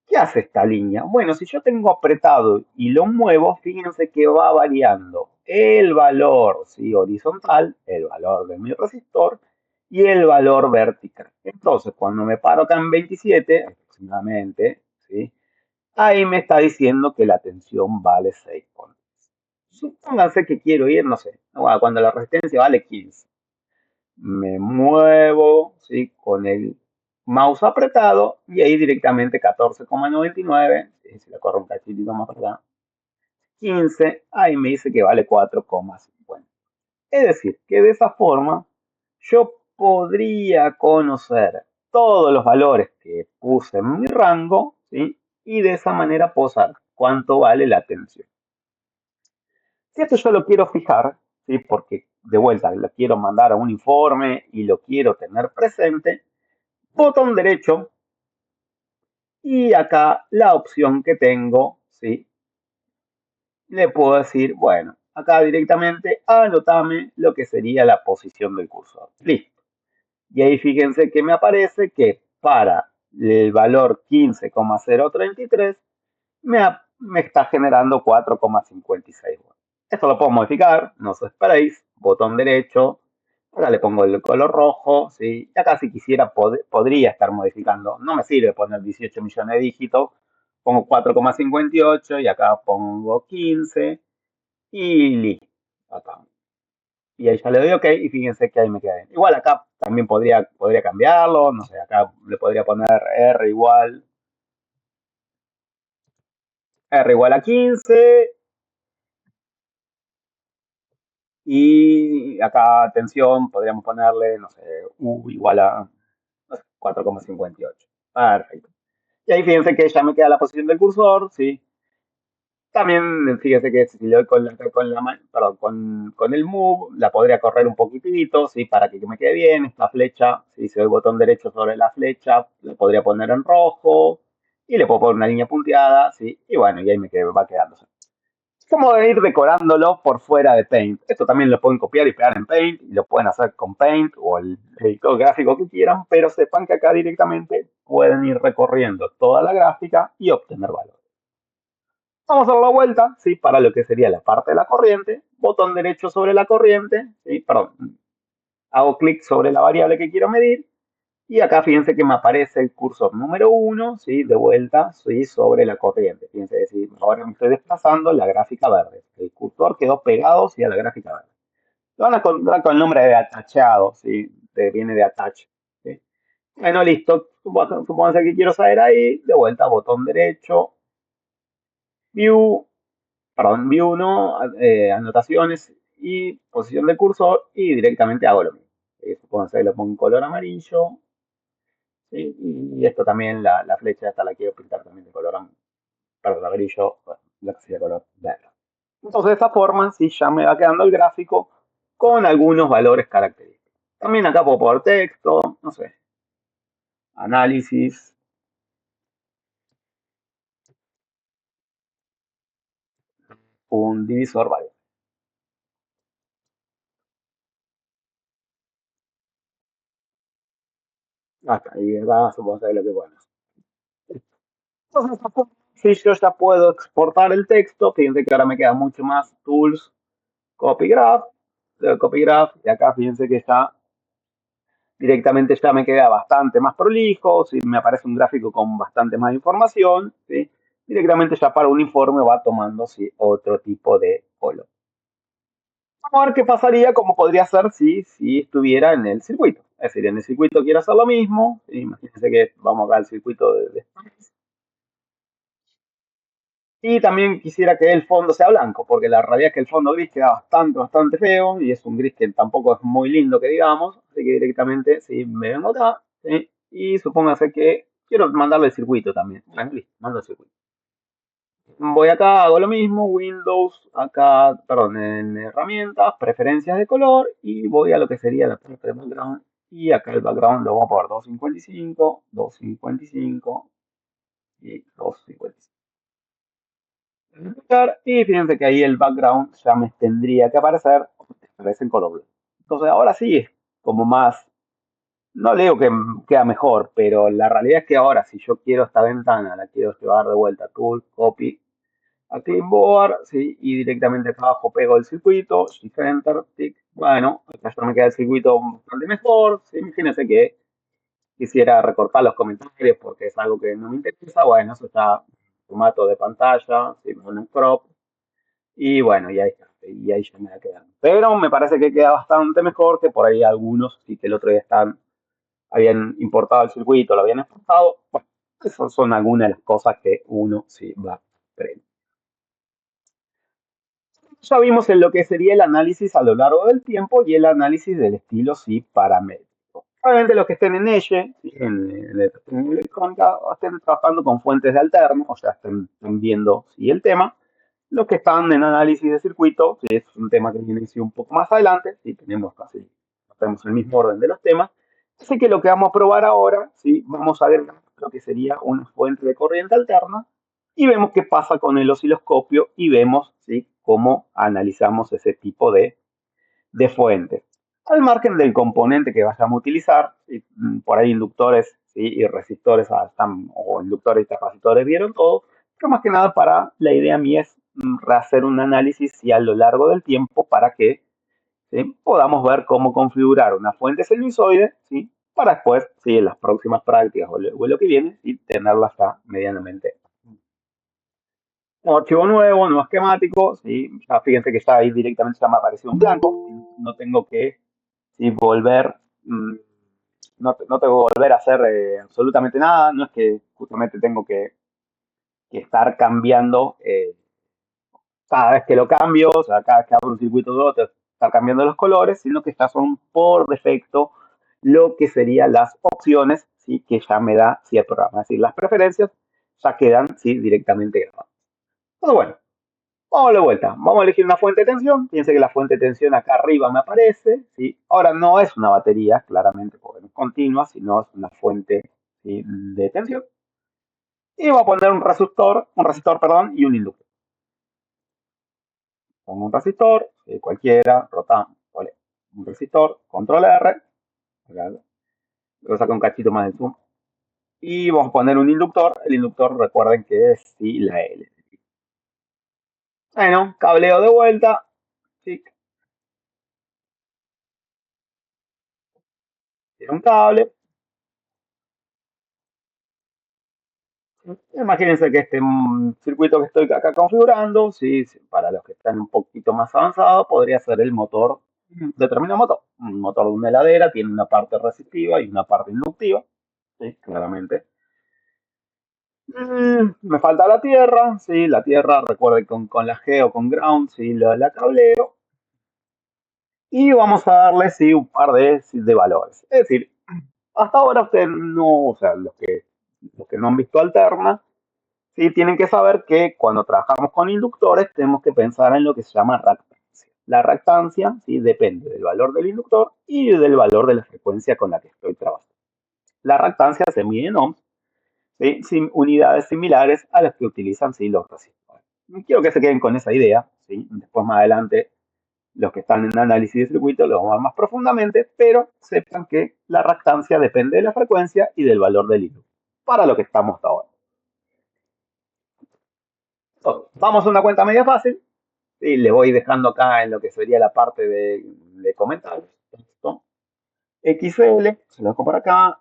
¿Qué hace esta línea? Bueno, si yo tengo apretado y lo muevo, fíjense que va variando el valor, ¿sí? Horizontal, el valor de mi resistor y el valor vertical. Entonces, cuando me paro acá en 27 aproximadamente, ¿sí? Ahí me está diciendo que la tensión vale 6 voltios. Supónganse que quiero ir, no sé, cuando la resistencia vale 15. Me muevo, ¿sí? Con el mouse apretado y ahí directamente 14,99. Si le corro un cachitito más para acá, 15, ahí me dice que vale 4,50. Es decir, que de esa forma yo podría conocer todos los valores que puse en mi rango, ¿sí? Y de esa manera puedo saber cuánto vale la tensión. Si esto yo lo quiero fijar, ¿sí? Porque de vuelta lo quiero mandar a un informe y lo quiero tener presente, botón derecho y acá la opción que tengo, ¿sí? Le puedo decir, bueno, acá directamente anotame lo que sería la posición del cursor. Listo. Y ahí fíjense que me aparece que para el valor 15,033 me está generando 4,56 volts. Esto lo puedo modificar, no os esperéis, botón derecho, ahora le pongo el color rojo, ¿sí? Y acá si quisiera podría estar modificando, no me sirve poner 18 millones de dígitos, pongo 4,58 y acá pongo 15 y listo. Acá. Y ahí ya le doy OK y fíjense que ahí me queda bien. Igual acá también podría cambiarlo, no sé, acá le podría poner R igual a 15 y acá tensión podríamos ponerle, no sé, U igual a no sé, 4,58. Perfecto. Y ahí fíjense que ya me queda la posición del cursor, ¿sí? También fíjese que si le doy perdón, con el move, la podría correr un poquitito, ¿sí? Para que me quede bien. Esta flecha, ¿sí? Si doy botón derecho sobre la flecha, la podría poner en rojo y le puedo poner una línea punteada, ¿sí? Y bueno, y ahí va quedando. Es como de ir decorándolo por fuera de Paint. Esto también lo pueden copiar y pegar en Paint, y lo pueden hacer con Paint o el editor gráfico que quieran, pero sepan que acá directamente pueden ir recorriendo toda la gráfica y obtener valor. Vamos a dar la vuelta, ¿sí? Para lo que sería la parte de la corriente, botón derecho sobre la corriente, ¿sí? Perdón, hago clic sobre la variable que quiero medir y acá fíjense que me aparece el cursor número 1, ¿sí? De vuelta, ¿sí? Sobre la corriente. Fíjense, decir, ahora me estoy desplazando la gráfica verde. El cursor quedó pegado, ¿sí? A la gráfica verde. Lo van a encontrar con el nombre de atachado, ¿sí? Viene de attach, ¿sí? Bueno, listo. Supónganse que quiero saber ahí, de vuelta, botón derecho, view, perdón, view no, anotaciones y posición de cursor y directamente hago lo mismo. Supónganse que lo pongo en color amarillo, ¿sí? Y esto también, la flecha esta la quiero pintar también de color perdón, amarillo, bueno, la que sea de color verde. Entonces de esta forma sí ya me va quedando el gráfico con algunos valores característicos. También acá puedo poner texto, no sé, análisis, un divisor variable. Acá, y acá supongo que es lo que bueno. Entonces, si yo ya puedo exportar el texto, fíjense que ahora me queda mucho más tools, copy graph, copy graph, y acá fíjense que está directamente ya me queda bastante más prolijo, ¿sí? Me aparece un gráfico con bastante más información, ¿sí? Directamente ya para un informe va tomando, ¿sí? Otro tipo de color. Vamos a ver qué pasaría, como podría ser si estuviera en el circuito. Es decir, en el circuito quiero hacer lo mismo, ¿sí? Imagínense que vamos acá al circuito de y también quisiera que el fondo sea blanco, porque la realidad es que el fondo gris queda bastante feo y es un gris que tampoco es muy lindo que digamos. Así que directamente, si me vengo acá, ¿sí? Y supóngase que quiero mandarle el circuito también. Bueno, listo, mando el circuito. Voy acá, hago lo mismo, Windows, acá, perdón, en herramientas, preferencias de color y voy a lo que sería la parte de background. Y acá el background lo voy a poner 255, 255 y 255. Y fíjense que ahí el background ya me tendría que aparecer, aparece en color blanco. Entonces ahora sí es como más, no le digo que queda mejor, pero la realidad es que ahora si yo quiero esta ventana, la quiero llevar de vuelta, tool, copy, a clipboard, ¿sí? Y directamente acá abajo pego el circuito, shift enter, tick. Bueno, acá ya me queda el circuito bastante mejor, ¿sí? Imagínense que quisiera recortar los comentarios porque es algo que no me interesa, bueno, eso está en formato de pantalla, ¿sí? Con un crop. Y bueno, y ahí está. Y ahí ya me va quedando. Pero me parece que queda bastante mejor que por ahí algunos, sí que el otro día habían importado el circuito, lo habían exportado. Bueno, esas son algunas de las cosas que uno sí va aprendiendo. Ya vimos en lo que sería el análisis a lo largo del tiempo y el análisis del estilo sí paramétrico. Obviamente los que estén en Edge, ¿sí? En electrónica, estén trabajando con fuentes de alterno, o sea, estén viendo sí, el tema. Los que están en análisis de circuito, que es un tema que viene un poco más adelante, ¿sí? Tenemos el mismo orden de los temas. Así que lo que vamos a probar ahora, ¿sí? Vamos a ver lo que sería una fuente de corriente alterna y vemos qué pasa con el osciloscopio y vemos, ¿sí? Cómo analizamos ese tipo de fuentes. Al margen del componente que vayamos a utilizar, ¿sí? Por ahí inductores, ¿sí? Y resistores o inductores y capacitores vieron todo, pero más que nada para la idea mía es hacer un análisis ¿sí? A lo largo del tiempo para que ¿sí? Podamos ver cómo configurar una fuente sinusoide ¿sí? Para después, ¿sí? En las próximas prácticas o en lo que viene, ¿sí? Tenerla ya medianamente. Un archivo nuevo, nuevo esquemático, ¿sí? Ya fíjense que está ahí directamente ya me apareció un blanco, no tengo que ¿sí? Volver, no tengo que volver a hacer absolutamente nada, no es que justamente tengo que estar cambiando cada vez que lo cambio, o sea, cada vez que abro un circuito nuevo, tengo que estar cambiando los colores, sino que estas son por defecto lo que serían las opciones ¿sí? Que ya me da sí el programa. Es decir, las preferencias ya quedan ¿sí? directamente grabadas. Entonces, bueno, vamos de vuelta. Vamos a elegir una fuente de tensión. Fíjense que la fuente de tensión acá arriba me aparece. ¿Sí? Ahora no es una batería, claramente, porque no es continua, sino es una fuente ¿sí? de tensión. Y voy a poner un resistor, perdón, y un inductor. Pongo un resistor, cualquiera, rotamos, ¿vale? Un resistor, control R, lo saco un cachito más del zoom. Y vamos a poner un inductor. El inductor, recuerden que es sí, la L. Bueno, cableo de vuelta. Sí, tiene un cable. Imagínense que este circuito que estoy acá configurando, sí, sí, para los que están un poquito más avanzados, podría ser el motor, determinado motor. Un motor de una heladera tiene una parte resistiva y una parte inductiva, sí, claramente. Me falta la tierra, sí, la tierra, recuerden con la G o con ground, sí, la cableo. Y vamos a darle, sí, un par sí, de valores. Es decir, hasta ahora ustedes no, o sea, los que no han visto alterna, sí, tienen que saber que cuando trabajamos con inductores tenemos que pensar en lo que se llama reactancia. La reactancia, sí, depende del valor del inductor y del valor de la frecuencia con la que estoy trabajando. La reactancia se mide en ohms, ¿sí? Sin unidades similares a las que utilizan sí, los resistores. Quiero que se queden con esa idea, ¿sí? Después más adelante los que están en análisis de circuito lo vamos a ver más profundamente, pero sepan que la reactancia depende de la frecuencia y del valor del inductor, para lo que estamos ahora. Entonces, vamos a una cuenta media fácil, y le voy dejando acá en lo que sería la parte de comentarios. Esto, XL, se lo dejo por acá,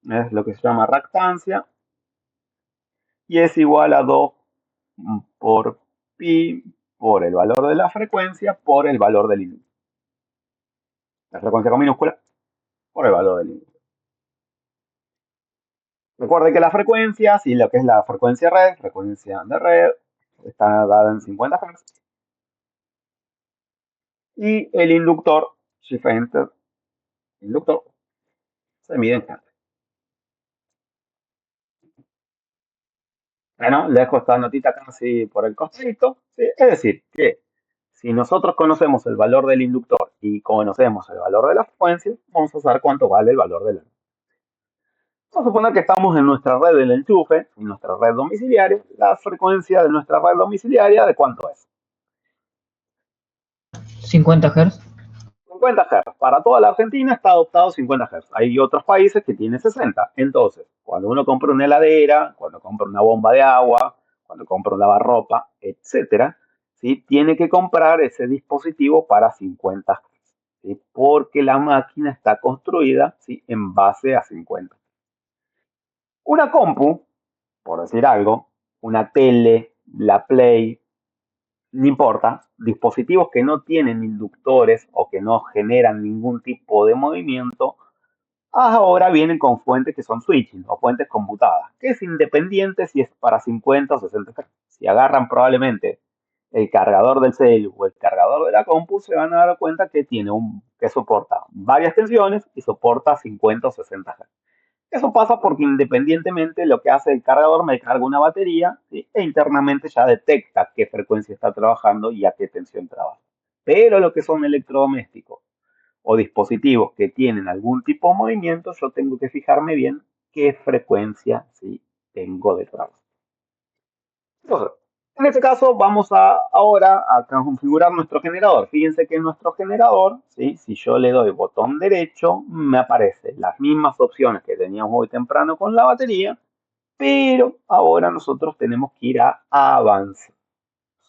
es lo que se llama reactancia, y es igual a 2 por pi por el valor de la frecuencia por el valor del inductor. La frecuencia con minúscula por el valor del inductor. Recuerde que la frecuencia, si lo que es la frecuencia de red, está dada en 50 Hz. Y el inductor, Shift Enter, inductor, se mide en Hz. Bueno, le dejo esta notita acá así por el costadito. ¿Sí? Es decir, que si nosotros conocemos el valor del inductor y conocemos el valor de la frecuencia, vamos a saber cuánto vale el valor de la. Vamos a suponer que estamos en nuestra red del enchufe, en nuestra red domiciliaria. La frecuencia de nuestra red domiciliaria, ¿de cuánto es? 50 Hz. 50 Hz. Para toda la Argentina está adoptado 50 Hz. Hay otros países que tienen 60. Entonces, cuando uno compra una heladera, cuando compra una bomba de agua, cuando compra un lavarropa, etcétera, ¿sí? Tiene que comprar ese dispositivo para 50 Hz, ¿sí? Porque la máquina está construida, ¿sí? En base a 50. Una compu, por decir algo, una tele, la Play, no importa, dispositivos que no tienen inductores o que no generan ningún tipo de movimiento, ahora vienen con fuentes que son switching o fuentes conmutadas, que es independiente si es para 50 o 60 Hz. Si agarran probablemente el cargador del celu o el cargador de la compu, se van a dar cuenta que que soporta varias tensiones y soporta 50 o 60 Hz. Eso pasa porque independientemente lo que hace el cargador me carga una batería, ¿sí? E internamente ya detecta qué frecuencia está trabajando y a qué tensión trabaja. Pero lo que son electrodomésticos o dispositivos que tienen algún tipo de movimiento, yo tengo que fijarme bien qué frecuencia ¿sí? tengo de trabajo. Entonces, en este caso vamos ahora a configurar nuestro generador. Fíjense que en nuestro generador, ¿sí? Si yo le doy botón derecho, me aparecen las mismas opciones que teníamos hoy temprano con la batería, pero ahora nosotros tenemos que ir a avanzado.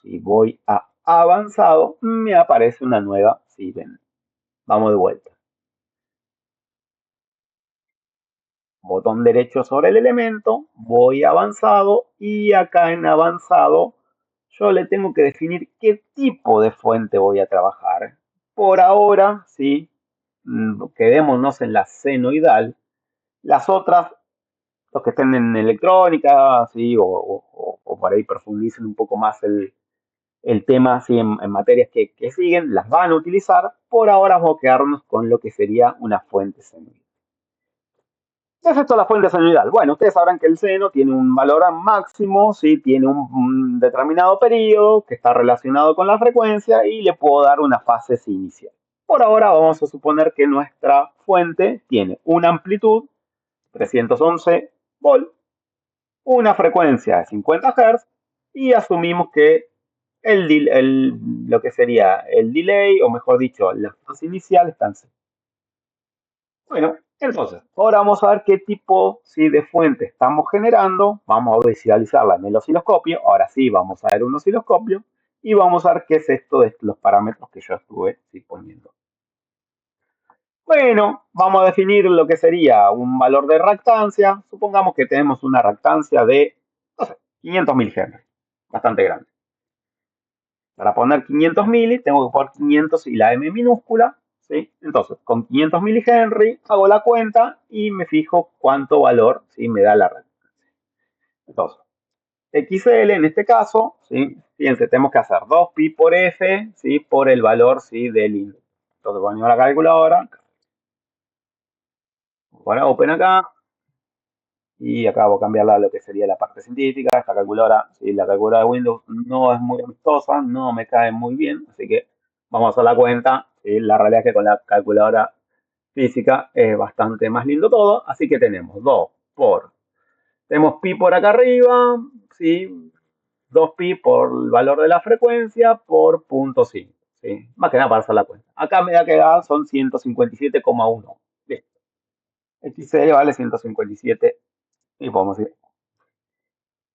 Si voy a avanzado, me aparece una nueva. Sí, ven, vamos de vuelta. Botón derecho sobre el elemento, voy a avanzado y acá en avanzado yo le tengo que definir qué tipo de fuente voy a trabajar. Por ahora, sí, quedémonos en la senoidal. Las otras, los que estén en electrónica, sí, o por ahí profundicen un poco más el tema, sí, en materias que siguen, las van a utilizar. Por ahora vamos a quedarnos con lo que sería una fuente senoidal. ¿Qué es esto de la fuente senoidal? Bueno, ustedes sabrán que el seno tiene un valor máximo, ¿sí? Tiene un determinado periodo que está relacionado con la frecuencia y le puedo dar una fase inicial. Por ahora vamos a suponer que nuestra fuente tiene una amplitud, 311 volt, una frecuencia de 50 Hz y asumimos que lo que sería el delay, o mejor dicho, la fase inicial está en 0. Bueno, entonces, ahora vamos a ver qué tipo de fuente estamos generando. Vamos a visualizarla en el osciloscopio. Ahora sí, vamos a ver un osciloscopio y vamos a ver qué es esto de los parámetros que yo estuve poniendo. Bueno, vamos a definir lo que sería un valor de reactancia. Supongamos que tenemos una reactancia de, no sé, 500 milihenry, bastante grande. Para poner 500 mili, tengo que poner 500 y la M minúscula, ¿sí? Entonces, con 500 milihenry hago la cuenta y me fijo cuánto valor, ¿sí? Me da la reactancia. Entonces, XL en este caso, ¿sí? Fíjense, tenemos que hacer 2pi por F, ¿sí? Por el valor, ¿sí? Del índice. Entonces, ponemos la calculadora, voy a open acá, y acá voy a cambiarla a lo que sería la parte científica. Esta calculadora, ¿sí? La calculadora de Windows no es muy amistosa, no me cae muy bien, así que vamos a hacer la cuenta. ¿Sí? La realidad es que con la calculadora física es bastante más lindo todo, así que tenemos 2 por, tenemos pi por acá arriba, ¿sí? 2pi por el valor de la frecuencia por 0.5, ¿sí? Más que nada para hacer la cuenta. Acá me da que son 157,1. Listo. XL vale 157 y podemos ir.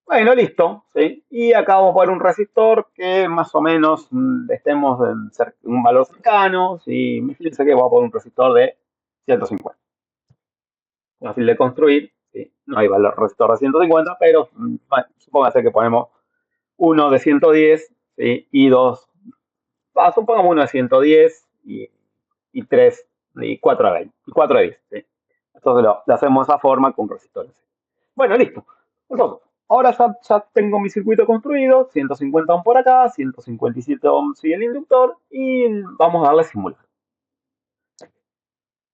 Bueno, listo, ¿sí? Y acá vamos a poner un resistor que más o menos estemos en un valor cercano, ¿sí? Fíjense que voy a poner un resistor de 150. Fácil de construir, ¿sí? No hay valor resistor de 150, pero bueno, supóngase que ponemos uno de 110, ¿sí? Y dos, supongamos uno de 110 y 3 y 4 de 20, y 4 de 10, ¿sí? Entonces lo hacemos de esa forma con resistores. Bueno, listo. Entonces, ahora ya tengo mi circuito construido, 150 ohm por acá, 157 ohms y el inductor, y vamos a darle a simular.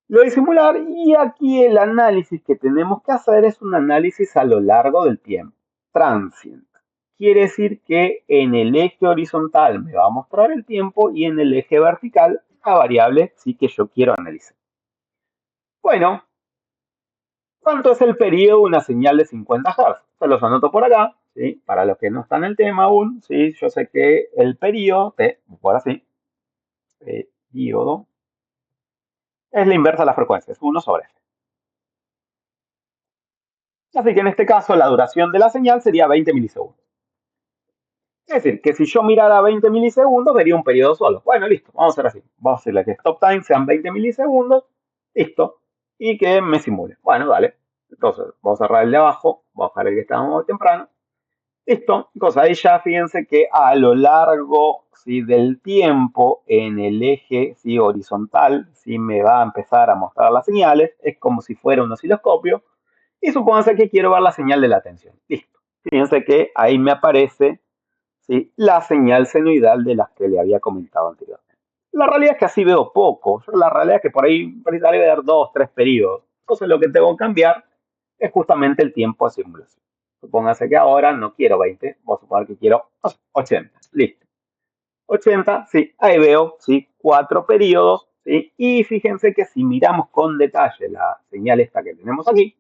Lo de simular, y aquí el análisis que tenemos que hacer es un análisis a lo largo del tiempo, transient. Quiere decir que en el eje horizontal me va a mostrar el tiempo y en el eje vertical la variable sí que yo quiero analizar. Bueno, ¿cuánto es el periodo de una señal de 50 Hz? Se los anoto por acá, ¿sí? Para los que no están en el tema aún, ¿sí? Yo sé que el periodo, por así, periodo, es la inversa de la frecuencia, es 1 sobre f. Así que en este caso la duración de la señal sería 20 milisegundos. Es decir, que si yo mirara 20 milisegundos, vería un periodo solo. Bueno, listo, vamos a hacer así. Vamos a hacerle que stop time sean 20 milisegundos, listo, y que me simule. Bueno, dale. Entonces, vamos a cerrar el de abajo, vamos a dejar el que estábamos temprano. Listo, entonces ahí ya fíjense que a lo largo, ¿sí? Del tiempo en el eje, ¿sí? Horizontal, ¿sí? Me va a empezar a mostrar las señales, es como si fuera un osciloscopio, y supónganse que quiero ver la señal de la tensión. Listo, fíjense que ahí me aparece, ¿sí? La señal senoidal de las que le había comentado anteriormente. La realidad es que así veo poco, la realidad es que por ahí debe ver 2, 3 periodos, entonces lo que tengo que cambiar es justamente el tiempo de simulación. Supóngase que ahora no quiero 20, vamos a suponer que quiero 80. Listo. 80, sí, ahí veo, sí, 4 periodos, sí, y fíjense que si miramos con detalle la señal esta que tenemos aquí,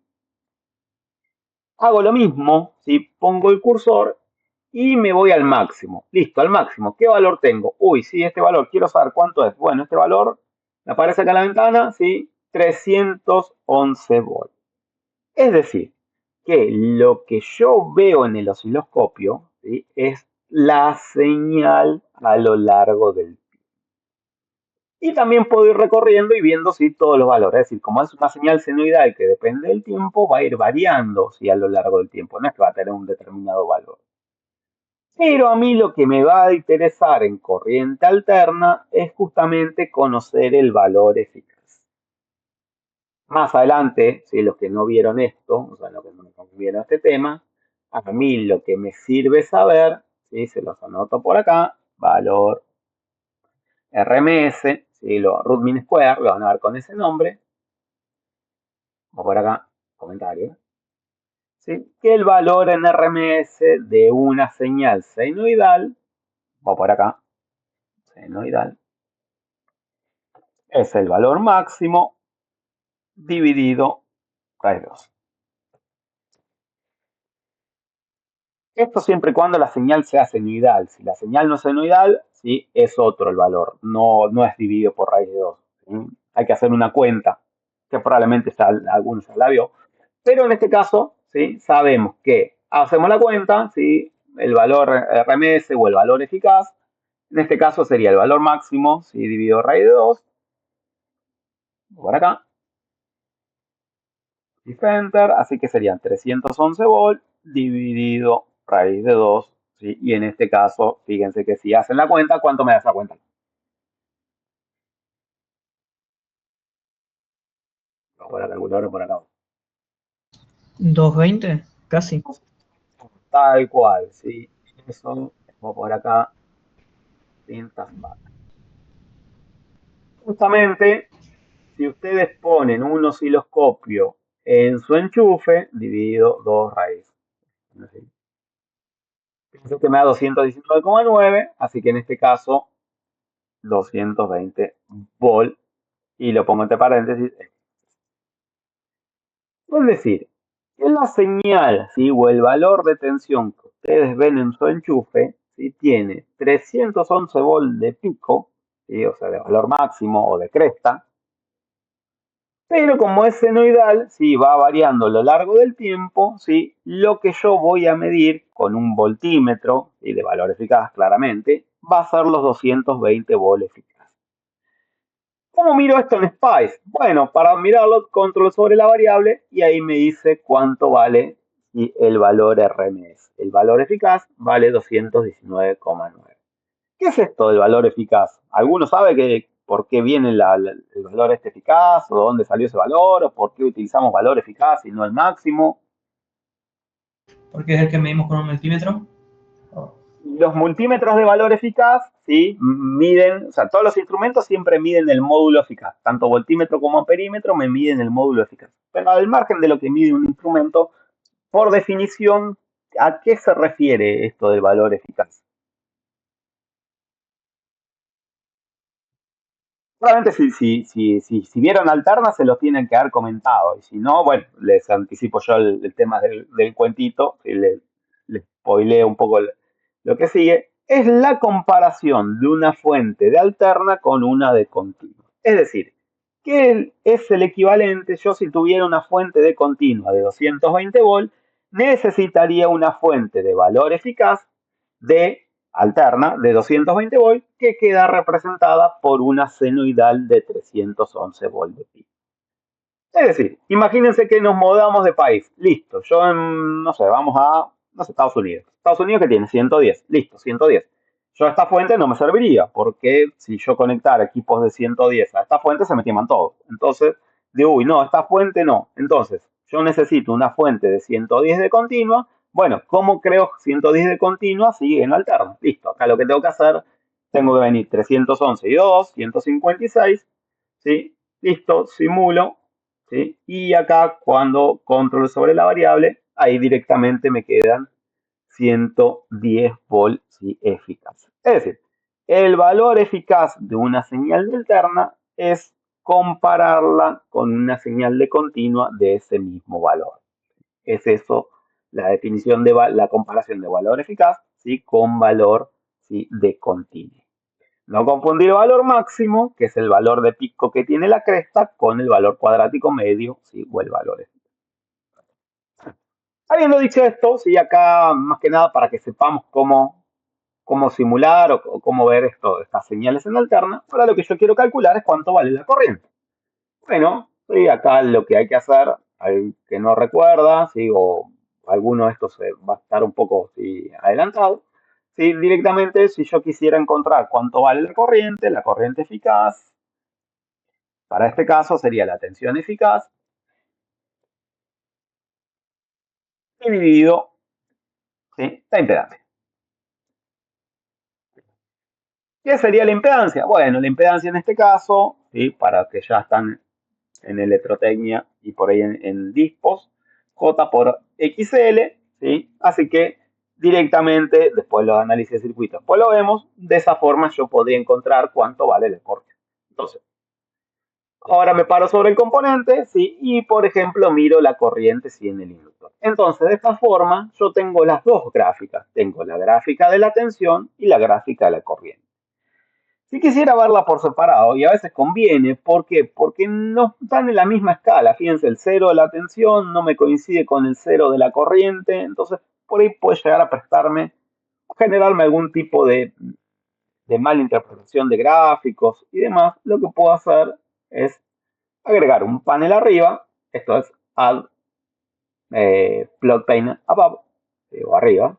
hago lo mismo, sí, pongo el cursor y me voy al máximo. Listo, al máximo. ¿Qué valor tengo? Uy, sí, este valor, quiero saber cuánto es. Bueno, este valor me aparece acá en la ventana, sí, 311 volts. Es decir, que lo que yo veo en el osciloscopio, ¿sí? Es la señal a lo largo del tiempo. Y también puedo ir recorriendo y viendo todos los valores. Es decir, como es una señal senoidal que depende del tiempo, va a ir variando a lo largo del tiempo. No es que va a tener un determinado valor. Pero a mí lo que me va a interesar en corriente alterna es justamente conocer el valor eficaz. Más adelante, si los que no vieron esto, o sea, los que no vieron este tema, a mí lo que me sirve saber, ¿sí? Se los anoto por acá, valor RMS, ¿sí? Lo root mean square, lo van a ver con ese nombre, o por acá, comentario, ¿sí? Que el valor en RMS de una señal senoidal, voy por acá, senoidal, es el valor máximo dividido raíz de 2. Esto siempre y cuando la señal sea senoidal. Si la señal no es senoidal, ¿sí? Es otro el valor, no es dividido por raíz de 2. ¿Sí? Hay que hacer una cuenta, que probablemente algunos ya la vio, pero en este caso, ¿sí? Sabemos que hacemos la cuenta, ¿sí? El valor RMS o el valor eficaz, en este caso sería el valor máximo, ¿sí? Dividido raíz de 2, por acá, y enter, así que serían 311 volt dividido raíz de 2, ¿sí? Y en este caso, fíjense que si hacen la cuenta, ¿cuánto me da esa cuenta? Vamos por la calculadora por acá. 220, casi. Tal cual, ¿sí? Eso, vamos por acá, cintas bajas. Justamente, si ustedes ponen un osciloscopio en su enchufe, dividido 2 raíces. Fíjense que me da 219,9, así que en este caso 220 volt, y lo pongo entre paréntesis. Es decir, que la señal, ¿sí? O el valor de tensión que ustedes ven en su enchufe, ¿sí? Tiene 311 volt de pico, ¿sí? O sea, de valor máximo o de cresta, pero como es senoidal, ¿sí? Va variando a lo largo del tiempo, ¿sí? Lo que yo voy a medir con un voltímetro, ¿sí? De valor eficaz claramente, va a ser los 220 volt eficaz. ¿Cómo miro esto en Spice? Bueno, para mirarlo, control sobre la variable y ahí me dice cuánto vale el valor RMS. El valor eficaz vale 219,9. ¿Qué es esto del valor eficaz? ¿Alguno sabe por qué viene el valor eficaz o dónde salió ese valor o por qué utilizamos valor eficaz y no el máximo? Porque es el que medimos con un multímetro. Los multímetros de valor eficaz, ¿sí? Miden, o sea, todos los instrumentos siempre miden el módulo eficaz. Tanto voltímetro como amperímetro me miden el módulo eficaz. Pero al margen de lo que mide un instrumento, por definición, ¿a qué se refiere esto del valor eficaz? Probablemente si vieron alternas se los tienen que haber comentado. Y si no, bueno, les anticipo yo el tema del cuentito, y les spoileo un poco lo que sigue. Es la comparación de una fuente de alterna con una de continua. Es decir, ¿qué es el equivalente? Yo si tuviera una fuente de continua de 220 volt, necesitaría una fuente de valor eficaz de alterna de 220 volt que queda representada por una senoidal de 311 volt de pico. Es decir, imagínense que nos mudamos de país. Listo, yo no sé, vamos a, no sé, Estados Unidos. Estados Unidos que tiene 110. Listo, 110. Yo a esta fuente no me serviría, porque si yo conectara equipos de 110 a esta fuente se me queman todos. Entonces, digo, uy, no, esta fuente no. Entonces, yo necesito una fuente de 110 de continua. Bueno, ¿cómo creo 110 de continua? Sí, en alterno. Listo, acá lo que tengo que hacer, tengo que venir 311 y 2, 156, ¿sí? Listo, simulo, ¿sí? Y acá cuando control sobre la variable, ahí directamente me quedan 110 volt, ¿sí? Eficaz. Es decir, el valor eficaz de una señal de alterna es compararla con una señal de continua de ese mismo valor. Es eso la definición de la comparación de valor eficaz, ¿sí? Con valor, ¿sí? De continuo. No confundir el valor máximo, que es el valor de pico que tiene la cresta, con el valor cuadrático medio, ¿sí? O el valor eficaz. Habiendo dicho esto, sí, acá más que nada para que sepamos cómo simular o cómo ver estas señales en alterna, ahora lo que yo quiero calcular es cuánto vale la corriente. Bueno, sí, acá lo que hay que hacer, al que no recuerda, ¿sí? O alguno de estos va a estar un poco, ¿sí? Adelantado. ¿Sí? Directamente, si yo quisiera encontrar cuánto vale la corriente eficaz, para este caso sería la tensión eficaz dividido, ¿sí? La impedancia. ¿Qué sería la impedancia? Bueno, la impedancia en este caso, ¿sí? Para que ya están en electrotecnia y por ahí en dispos, J por XL, ¿sí? Así que directamente, después los análisis de circuito, después lo vemos, de esa forma yo podría encontrar cuánto vale la corriente. Entonces, ahora me paro sobre el componente, ¿sí? Y por ejemplo miro la corriente, ¿sí? En el inductor. Entonces, de esta forma, yo tengo las dos gráficas. Tengo la gráfica de la tensión y la gráfica de la corriente. Si quisiera verla por separado, y a veces conviene, ¿por qué? Porque no están en la misma escala. Fíjense, el cero de la tensión no me coincide con el cero de la corriente, entonces por ahí puede llegar a prestarme, generarme algún tipo de mala interpretación de gráficos y demás. Lo que puedo hacer es agregar un panel arriba, esto es add plot pane above, o arriba,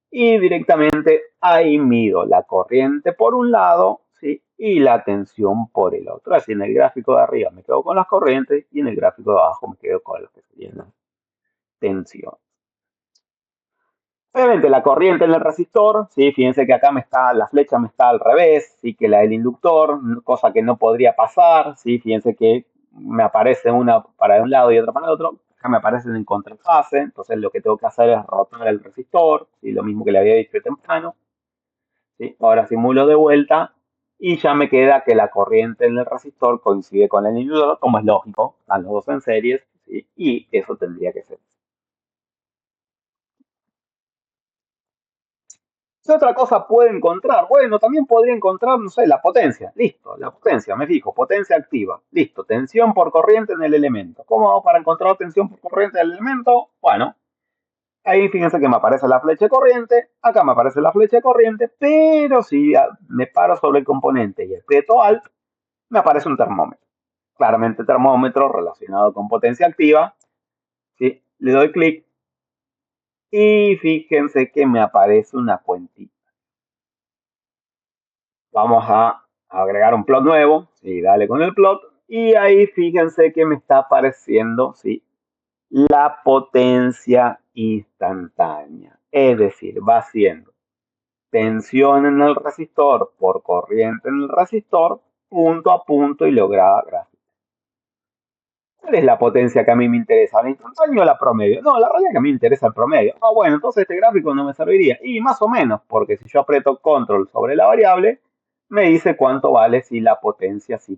y directamente ahí mido la corriente por un lado, ¿sí? Y la tensión por el otro. Así en el gráfico de arriba me quedo con las corrientes y en el gráfico de abajo me quedo con lo que serían las tensiones. Obviamente la corriente en el resistor, ¿sí? Fíjense que acá la flecha me está al revés, ¿sí? Que la del inductor, cosa que no podría pasar, ¿sí? Fíjense que me aparece una para un lado y otra para el otro, acá me aparecen en contrafase, entonces lo que tengo que hacer es rotar el resistor, ¿sí? Lo mismo que le había dicho temprano, ¿sí? Ahora simulo de vuelta y ya me queda que la corriente en el resistor coincide con el inductor, como es lógico, están los dos en series, ¿sí? Y eso tendría que ser. ¿Qué otra cosa puede encontrar? Bueno, también podría encontrar, no sé, la potencia. Listo, la potencia, me fijo, potencia activa. Listo, tensión por corriente en el elemento. ¿Cómo hago para encontrar tensión por corriente del elemento? Bueno, ahí fíjense que me aparece la flecha de corriente, acá me aparece la flecha de corriente, pero si me paro sobre el componente y aprieto Alt, me aparece un termómetro. Claramente termómetro relacionado con potencia activa. ¿Sí? Le doy clic y fíjense que me aparece una cuentita. Vamos a agregar un plot nuevo, ¿sí? Dale con el plot, y ahí fíjense que me está apareciendo, ¿sí? La potencia instantánea, es decir, va siendo tensión en el resistor por corriente en el resistor, punto a punto y lograda gráfica. ¿Cuál es la potencia que a mí me interesa? ¿La instantánea o la promedio? No, la realidad es que a mí me interesa el promedio. Ah, bueno, entonces este gráfico no me serviría. Y más o menos, porque si yo aprieto control sobre la variable, me dice cuánto vale si la potencia sí.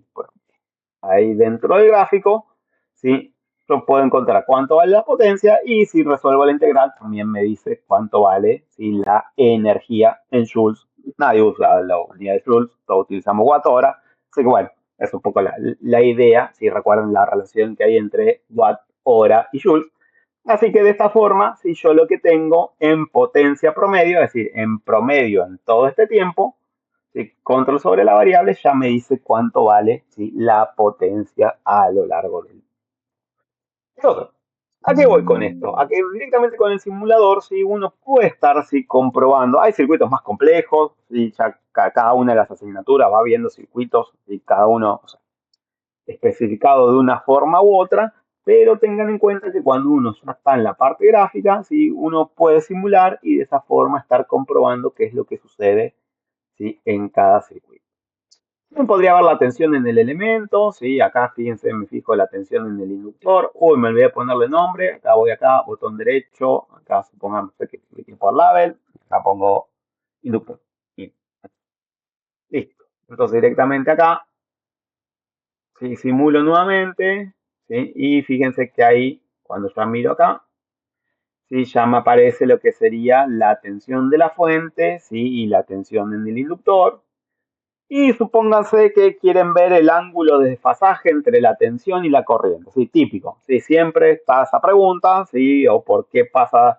Ahí dentro del gráfico, ¿sí? Yo puedo encontrar cuánto vale la potencia y si resuelvo la integral también me dice cuánto vale si la energía en joules. Nadie usa la unidad de joules, todos utilizamos watt hora. Así que bueno, es un poco la idea, si recuerdan la relación que hay entre watt hora y joules. Así que de esta forma, si yo lo que tengo en potencia promedio, es decir, en promedio en todo este tiempo, ¿sí? Control sobre la variable ya me dice cuánto vale, ¿sí? La potencia a lo largo del. Entonces, ¿a qué voy con esto? A que directamente con el simulador, ¿sí? Uno puede estar, ¿sí? Comprobando. Hay circuitos más complejos, ¿sí? Ya cada una de las asignaturas va viendo circuitos y cada uno, o sea, especificado de una forma u otra, pero tengan en cuenta que cuando uno ya está en la parte gráfica, ¿sí? Uno puede simular y de esa forma estar comprobando qué es lo que sucede, ¿sí? En cada circuito. También podría ver la tensión en el elemento, ¿sí? Acá fíjense, me fijo la tensión en el inductor. Uy, me olvidé de ponerle nombre. Acá voy acá, botón derecho. Acá supongamos que clique por label. Acá pongo inductor. Y listo. Entonces directamente acá, ¿sí? Simulo nuevamente, ¿sí? Y fíjense que ahí, cuando ya miro acá, ¿sí? Ya me aparece lo que sería la tensión de la fuente, ¿sí? Y la tensión en el inductor. Y supónganse que quieren ver el ángulo de desfasaje entre la tensión y la corriente. Sí, típico. Sí, siempre está esa pregunta, sí, o por qué pasa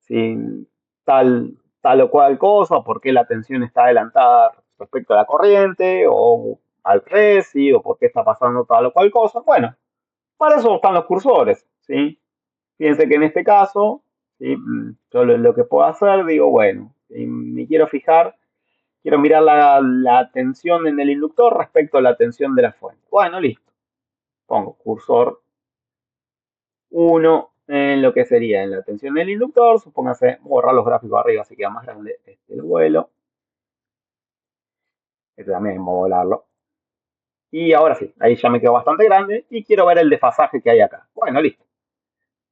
sin tal o cual cosa, o por qué la tensión está adelantada respecto a la corriente, o al revés, sí, o por qué está pasando tal o cual cosa. Bueno, para eso están los cursores, ¿sí? Fíjense que en este caso, ¿sí? Yo lo que puedo hacer, digo, bueno, si me quiero fijar. Quiero mirar la tensión en el inductor respecto a la tensión de la fuente. Bueno, listo. Pongo cursor 1 en lo que sería en la tensión del inductor. Supóngase, borrar los gráficos arriba, así queda más grande el vuelo. Este también vamos a volarlo. Y ahora sí, ahí ya me quedó bastante grande y quiero ver el desfasaje que hay acá. Bueno, listo.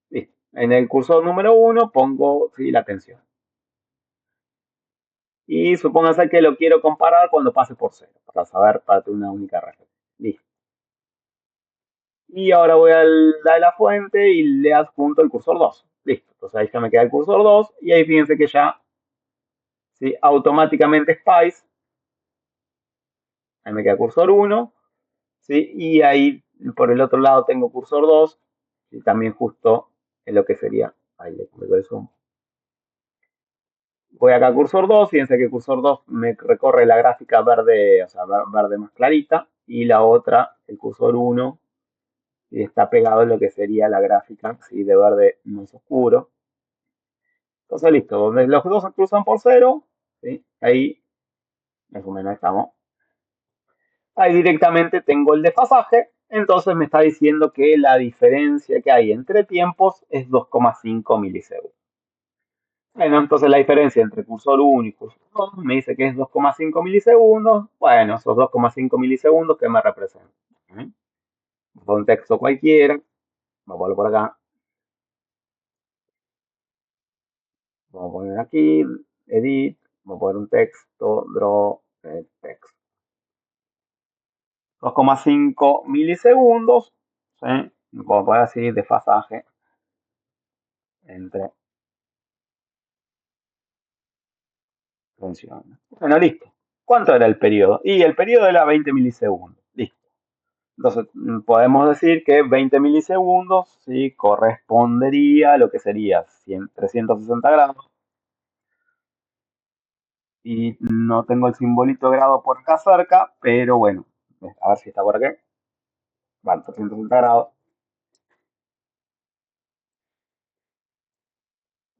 Listo. En el cursor número 1 pongo, sí, la tensión. Y supóngase que lo quiero comparar cuando pase por 0, para saber, para tener una única referencia. Listo. Y ahora voy a la fuente y le adjunto el cursor 2. Listo. Entonces ahí ya me queda el cursor 2 y ahí fíjense que ya, ¿sí? Automáticamente Spice, ahí me queda cursor 1, ¿sí? Y ahí por el otro lado tengo cursor 2 y también justo en lo que sería, ahí le pongo el zoom. Voy acá a cursor 2, fíjense que cursor 2 me recorre la gráfica verde, o sea, verde más clarita, y la otra, el cursor 1, y está pegado en lo que sería la gráfica, ¿sí? De verde más oscuro. Entonces, listo, donde los dos se cruzan por 0, ¿sí? Ahí, más o menos estamos. Ahí directamente tengo el desfasaje, entonces me está diciendo que la diferencia que hay entre tiempos es 2,5 milisegundos. Bueno, entonces la diferencia entre cursor 1 y cursor 2 me dice que es 2,5 milisegundos. Bueno, esos 2,5 milisegundos que me representan. Un texto cualquiera. Vamos a ponerlo por acá. Vamos a poner aquí, edit. Vamos a poner un texto, draw, text. 2,5 milisegundos. ¿Sí? Vamos a poner así desfasaje entre funciones. Bueno, listo. ¿Cuánto era el periodo? Y el periodo era 20 milisegundos. Listo. Entonces, podemos decir que 20 milisegundos, ¿sí? Correspondería a lo que sería 360 grados. Y no tengo el simbolito de grado por acá cerca, pero bueno, a ver si está por aquí. Vale, 360 grados.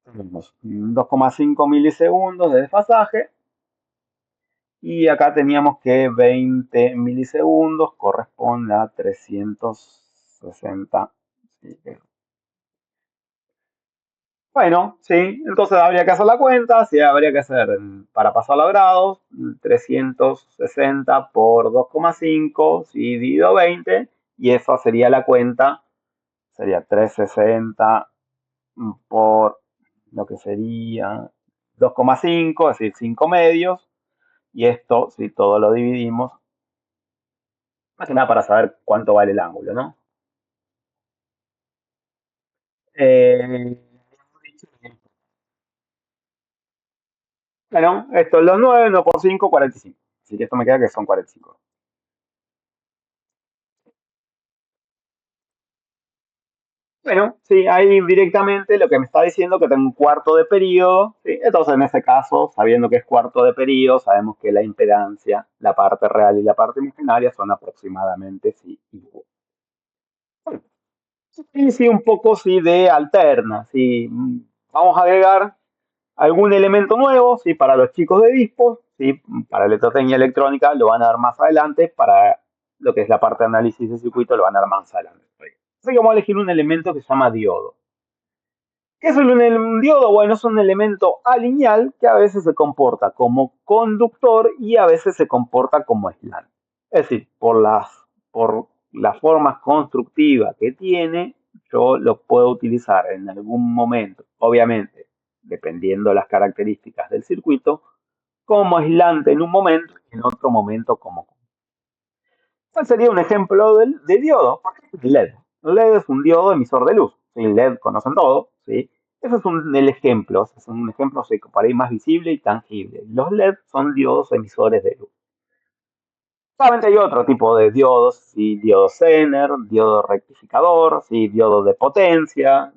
Tenemos 2,5 milisegundos de desfasaje. Y acá teníamos que 20 milisegundos corresponde a 360. ¿Sí? Bueno, sí, entonces habría que hacer la cuenta, sí, habría que hacer para pasarlo a grados, 360 por 2,5, sí, dividido 20, y esa sería la cuenta, sería 360 por lo que sería 2,5, es decir, 5 medios, y esto, si todo lo dividimos, más que nada para saber cuánto vale el ángulo, ¿no? Eh, bueno, esto es los 9, 9 por 5, 45. Así que esto me queda que son 45. Bueno, sí, ahí directamente lo que me está diciendo que tengo un cuarto de periodo, ¿sí? Entonces en ese caso, sabiendo que es cuarto de periodo, sabemos que la impedancia, la parte real y la parte imaginaria son aproximadamente sí, iguales. Bueno, y sí, un poco sí de alterna, sí. Vamos a agregar algún elemento nuevo, sí, para los chicos de Dispos, sí, para electrotecnia electrónica lo van a dar más adelante, para lo que es la parte de análisis de circuito lo van a dar más adelante. Así que vamos a elegir un elemento que se llama diodo. ¿Qué es un diodo? Bueno, es un elemento alineal que a veces se comporta como conductor y a veces se comporta como aislante. Es decir, por las formas constructivas que tiene, yo lo puedo utilizar en algún momento, obviamente, dependiendo de las características del circuito, como aislante en un momento y en otro momento como. ¿Cuál sería un ejemplo de diodo? LED. LED es un diodo emisor de luz. ¿Sí? LED conocen todo, ¿sí? Ese es el ejemplo, es un ejemplo por ahí más visible y tangible. Los LED son diodos emisores de luz. Solamente hay otro tipo de diodos, ¿sí? Diodo Zener, diodo rectificador, ¿sí? Diodo de potencia,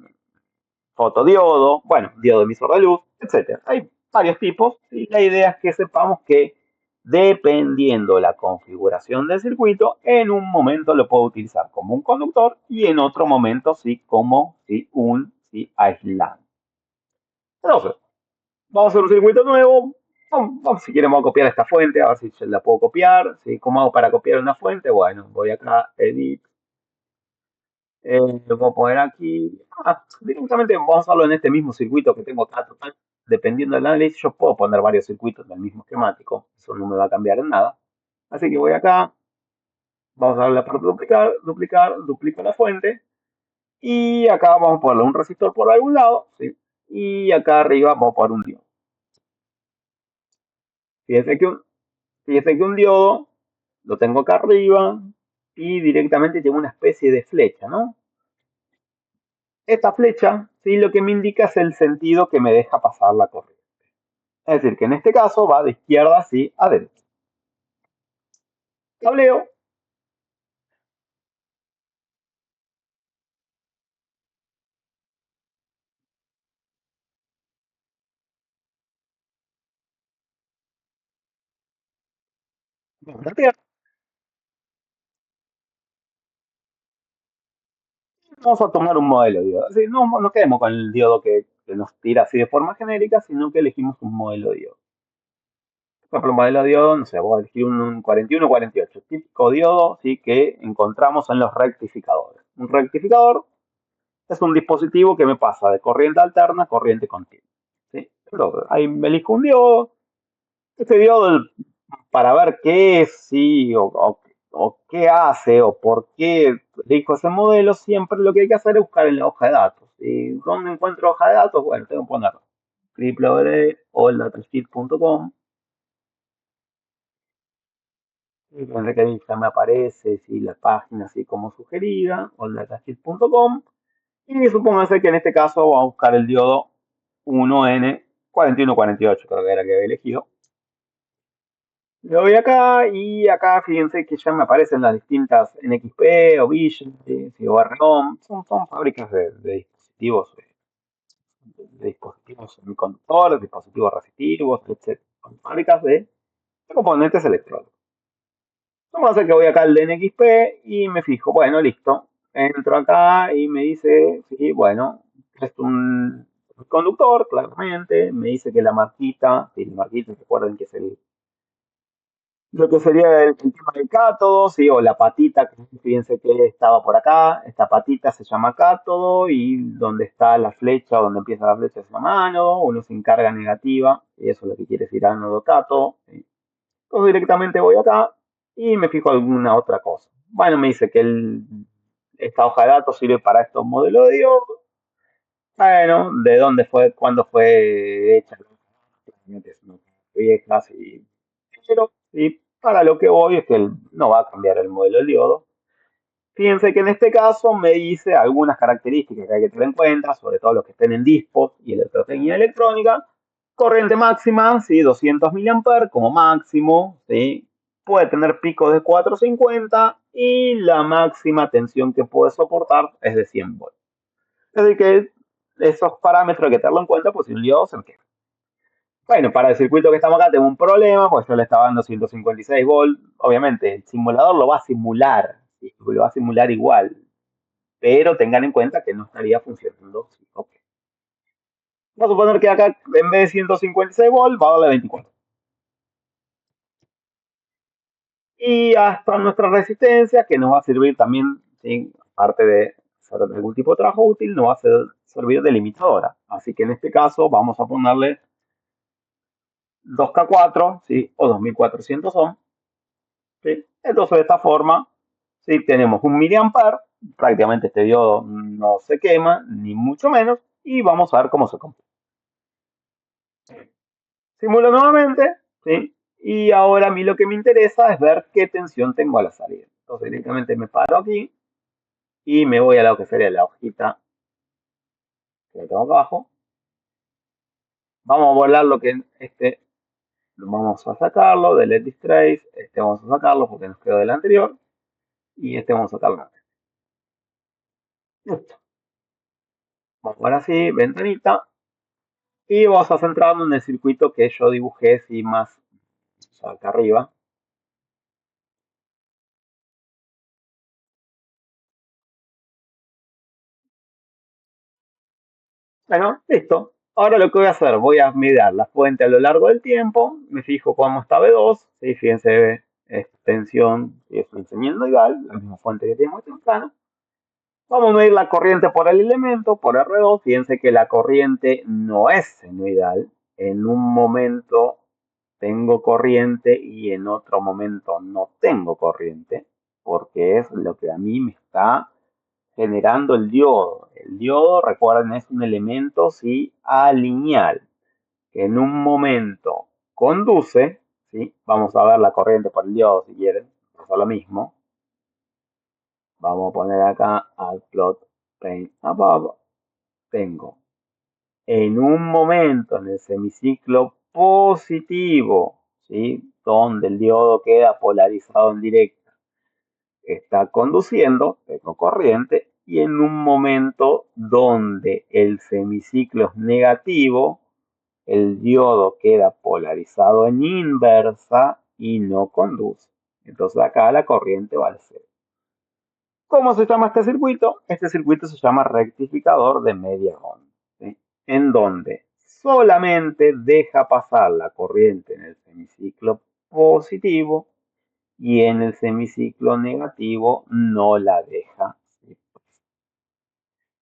fotodiodo, bueno, diodo emisor de luz, etc. Hay varios tipos y la idea es que sepamos que dependiendo de la configuración del circuito, en un momento lo puedo utilizar como un conductor y en otro momento sí como sí, un sí, aislante. Entonces, vamos a hacer un circuito nuevo. Si quieren, vamos a copiar esta fuente, a ver si la puedo copiar. ¿Sí? ¿Cómo hago para copiar una fuente? Bueno, voy acá, edit. Lo puedo poner aquí. Directamente vamos a hacerlo en este mismo circuito que tengo acá. Total. Dependiendo del análisis, yo puedo poner varios circuitos del mismo esquemático. Eso no me va a cambiar en nada. Así que voy acá. Vamos a darle la parte duplicar, duplicar, duplico la fuente. Y acá vamos a ponerle un resistor por algún lado, ¿sí? Y acá arriba vamos a poner un diodo. Fíjense que un diodo lo tengo acá arriba y directamente tengo una especie de flecha, ¿no? Esta flecha, ¿sí? Lo que me indica es el sentido que me deja pasar la corriente. Es decir, que en este caso va de izquierda así a derecha. Cableo. Vamos a tomar un modelo de diodo. Así, no quedemos con el diodo que nos tira así de forma genérica, sino que elegimos un modelo de diodo. Por ejemplo, un modelo de diodo, no sé, voy a elegir un 4148, típico diodo, ¿sí? Que encontramos en los rectificadores. Un rectificador es un dispositivo que me pasa de corriente alterna a corriente continua, ¿sí? Pero ahí me elijo un diodo. Este diodo, para ver qué es, sí, o qué hace, o por qué elijo ese modelo, siempre lo que hay que hacer es buscar en la hoja de datos. ¿Y dónde encuentro hoja de datos? Bueno, tengo que poner www.alldatasheet.com. Y tendré que ahí ya me aparece si la página así como sugerida, alldatasheet.com. Y supóngase que en este caso vamos a buscar el diodo 1N4148, creo que era que había elegido. Le doy acá y acá fíjense que ya me aparecen las distintas NXP o Vision, ¿sí? O ROM, son fábricas de dispositivos, semiconductores, dispositivos resistivos, etc. Son fábricas de componentes electrónicos. Vamos a hacer que voy acá al de NXP y me fijo, bueno, listo. Entro acá y me dice, sí, bueno, es un conductor, claramente. Me dice que la marquita, sí, la marquita, recuerden que es lo que sería el tema del cátodo, ¿sí? O la patita, que fíjense que estaba por acá, esta patita se llama cátodo y donde está la flecha, donde empieza la flecha se llama ánodo, uno se encarga negativa, y eso es lo que quiere decir ánodo cátodo, ¿sí? Entonces directamente voy acá y me fijo alguna otra cosa. Bueno, me dice que esta hoja de datos sirve para estos modelos de diodo. Bueno, ¿de dónde fue? ¿Cuándo fue hecha? Claramente es una vieja, sí. Pero y para lo que voy es que no va a cambiar el modelo del diodo. Fíjense que en este caso me dice algunas características que hay que tener en cuenta, sobre todo los que estén en dispos y electrotecnia electrónica. Corriente máxima, ¿sí? 200 mA como máximo, ¿sí? Puede tener picos de 450 y la máxima tensión que puede soportar es de 100 volts. Es decir, que esos parámetros hay que tenerlo en cuenta, pues si un diodo se quema. Bueno, para el circuito que estamos acá tengo un problema, pues yo le estaba dando 156 volts. Obviamente, el simulador lo va a simular, ¿sí? Lo va a simular igual, pero tengan en cuenta que no estaría funcionando. ¿Sí? Okay. Vamos a suponer que acá en vez de 156 volts va a darle 24. Y hasta nuestra resistencia, que nos va a servir también, ¿sí? Aparte de hacer algún tipo de trabajo útil, nos va a servir de limitadora. Así que en este caso vamos a ponerle 2K4, ¿sí? O 2400 ohm. ¿Sí? Entonces de esta forma, ¿sí? Tenemos un miliampere, prácticamente este diodo no se quema, ni mucho menos, y vamos a ver cómo se comporta. Simulo nuevamente, ¿sí? Y ahora a mí lo que me interesa es ver qué tensión tengo a la salida. Entonces directamente me paro aquí y me voy a lo que sería la hojita que tengo abajo. Vamos a volar lo que vamos a sacarlo del LED Trace, vamos a sacarlo porque nos quedó del anterior y vamos a sacarlo. Listo. Vamos ahora sí, ventanita, y vamos a centrarnos en el circuito que yo dibujé así más acá arriba. Bueno, listo. Ahora lo que voy a hacer, voy a mirar la fuente a lo largo del tiempo, me fijo cómo está B2, ¿sí? Fíjense, extensión, y es un sinusoidal, la misma fuente que tenemos temprano. Vamos a medir la corriente por el elemento, por R2. Fíjense que la corriente no es senoidal. En un momento tengo corriente y en otro momento no tengo corriente, porque es lo que a mí me está generando el diodo. El diodo, recuerden, es un elemento, ¿sí?, alineal, que en un momento conduce, ¿sí? Vamos a ver la corriente por el diodo si quieren, es lo mismo. Vamos a poner acá al plot paint above. Tengo en un momento en el semiciclo positivo, ¿sí?, donde el diodo queda polarizado en directa, está conduciendo, tengo corriente, y en un momento donde el semiciclo es negativo, el diodo queda polarizado en inversa y no conduce. Entonces acá la corriente va al cero. ¿Cómo se llama este circuito? Este circuito se llama rectificador de media onda, ¿sí?, en donde solamente deja pasar la corriente en el semiciclo positivo y en el semiciclo negativo no la deja, ¿sí?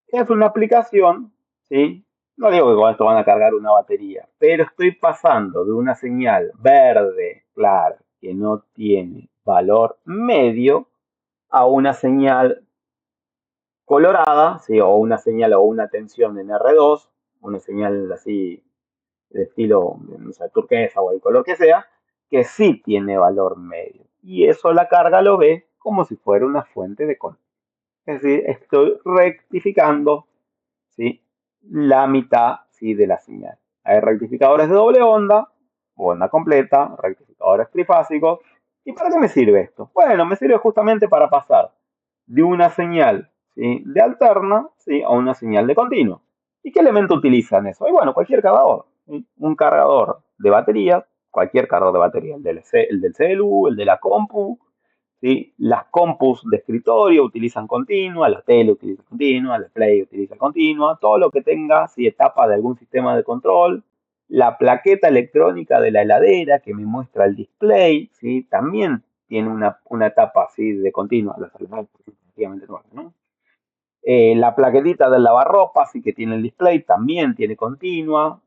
Es una aplicación, ¿sí? No digo que con esto van a cargar una batería, pero estoy pasando de una señal verde clara que no tiene valor medio a una señal colorada, ¿sí?, o una señal o una tensión en R2, una señal así de estilo, no sé, turquesa o el color que sí tiene valor medio. Y eso la carga lo ve como si fuera una fuente de control. Es decir, estoy rectificando, ¿sí?, la mitad, ¿sí?, de la señal. Hay rectificadores de doble onda, onda completa, rectificadores trifásicos. ¿Y para qué me sirve esto? Bueno, me sirve justamente para pasar de una señal, ¿sí?, de alterna, ¿sí?, a una señal de continuo. ¿Y qué elemento utilizan eso? Y bueno, cualquier cargador, ¿sí?, un cargador de batería, cualquier cargador de batería, el del celu, el de la compu, ¿sí? Las compus de escritorio utilizan continua, la tele utiliza continua, la Play utiliza continua, todo lo que tenga, ¿sí?, etapa de algún sistema de control. La plaqueta electrónica de la heladera que me muestra el display, ¿sí?, también tiene una etapa así de continua, las heladeras prácticamente nuevas, ¿no? La plaquetita del lavarropa, sí, que tiene el display, también tiene continua.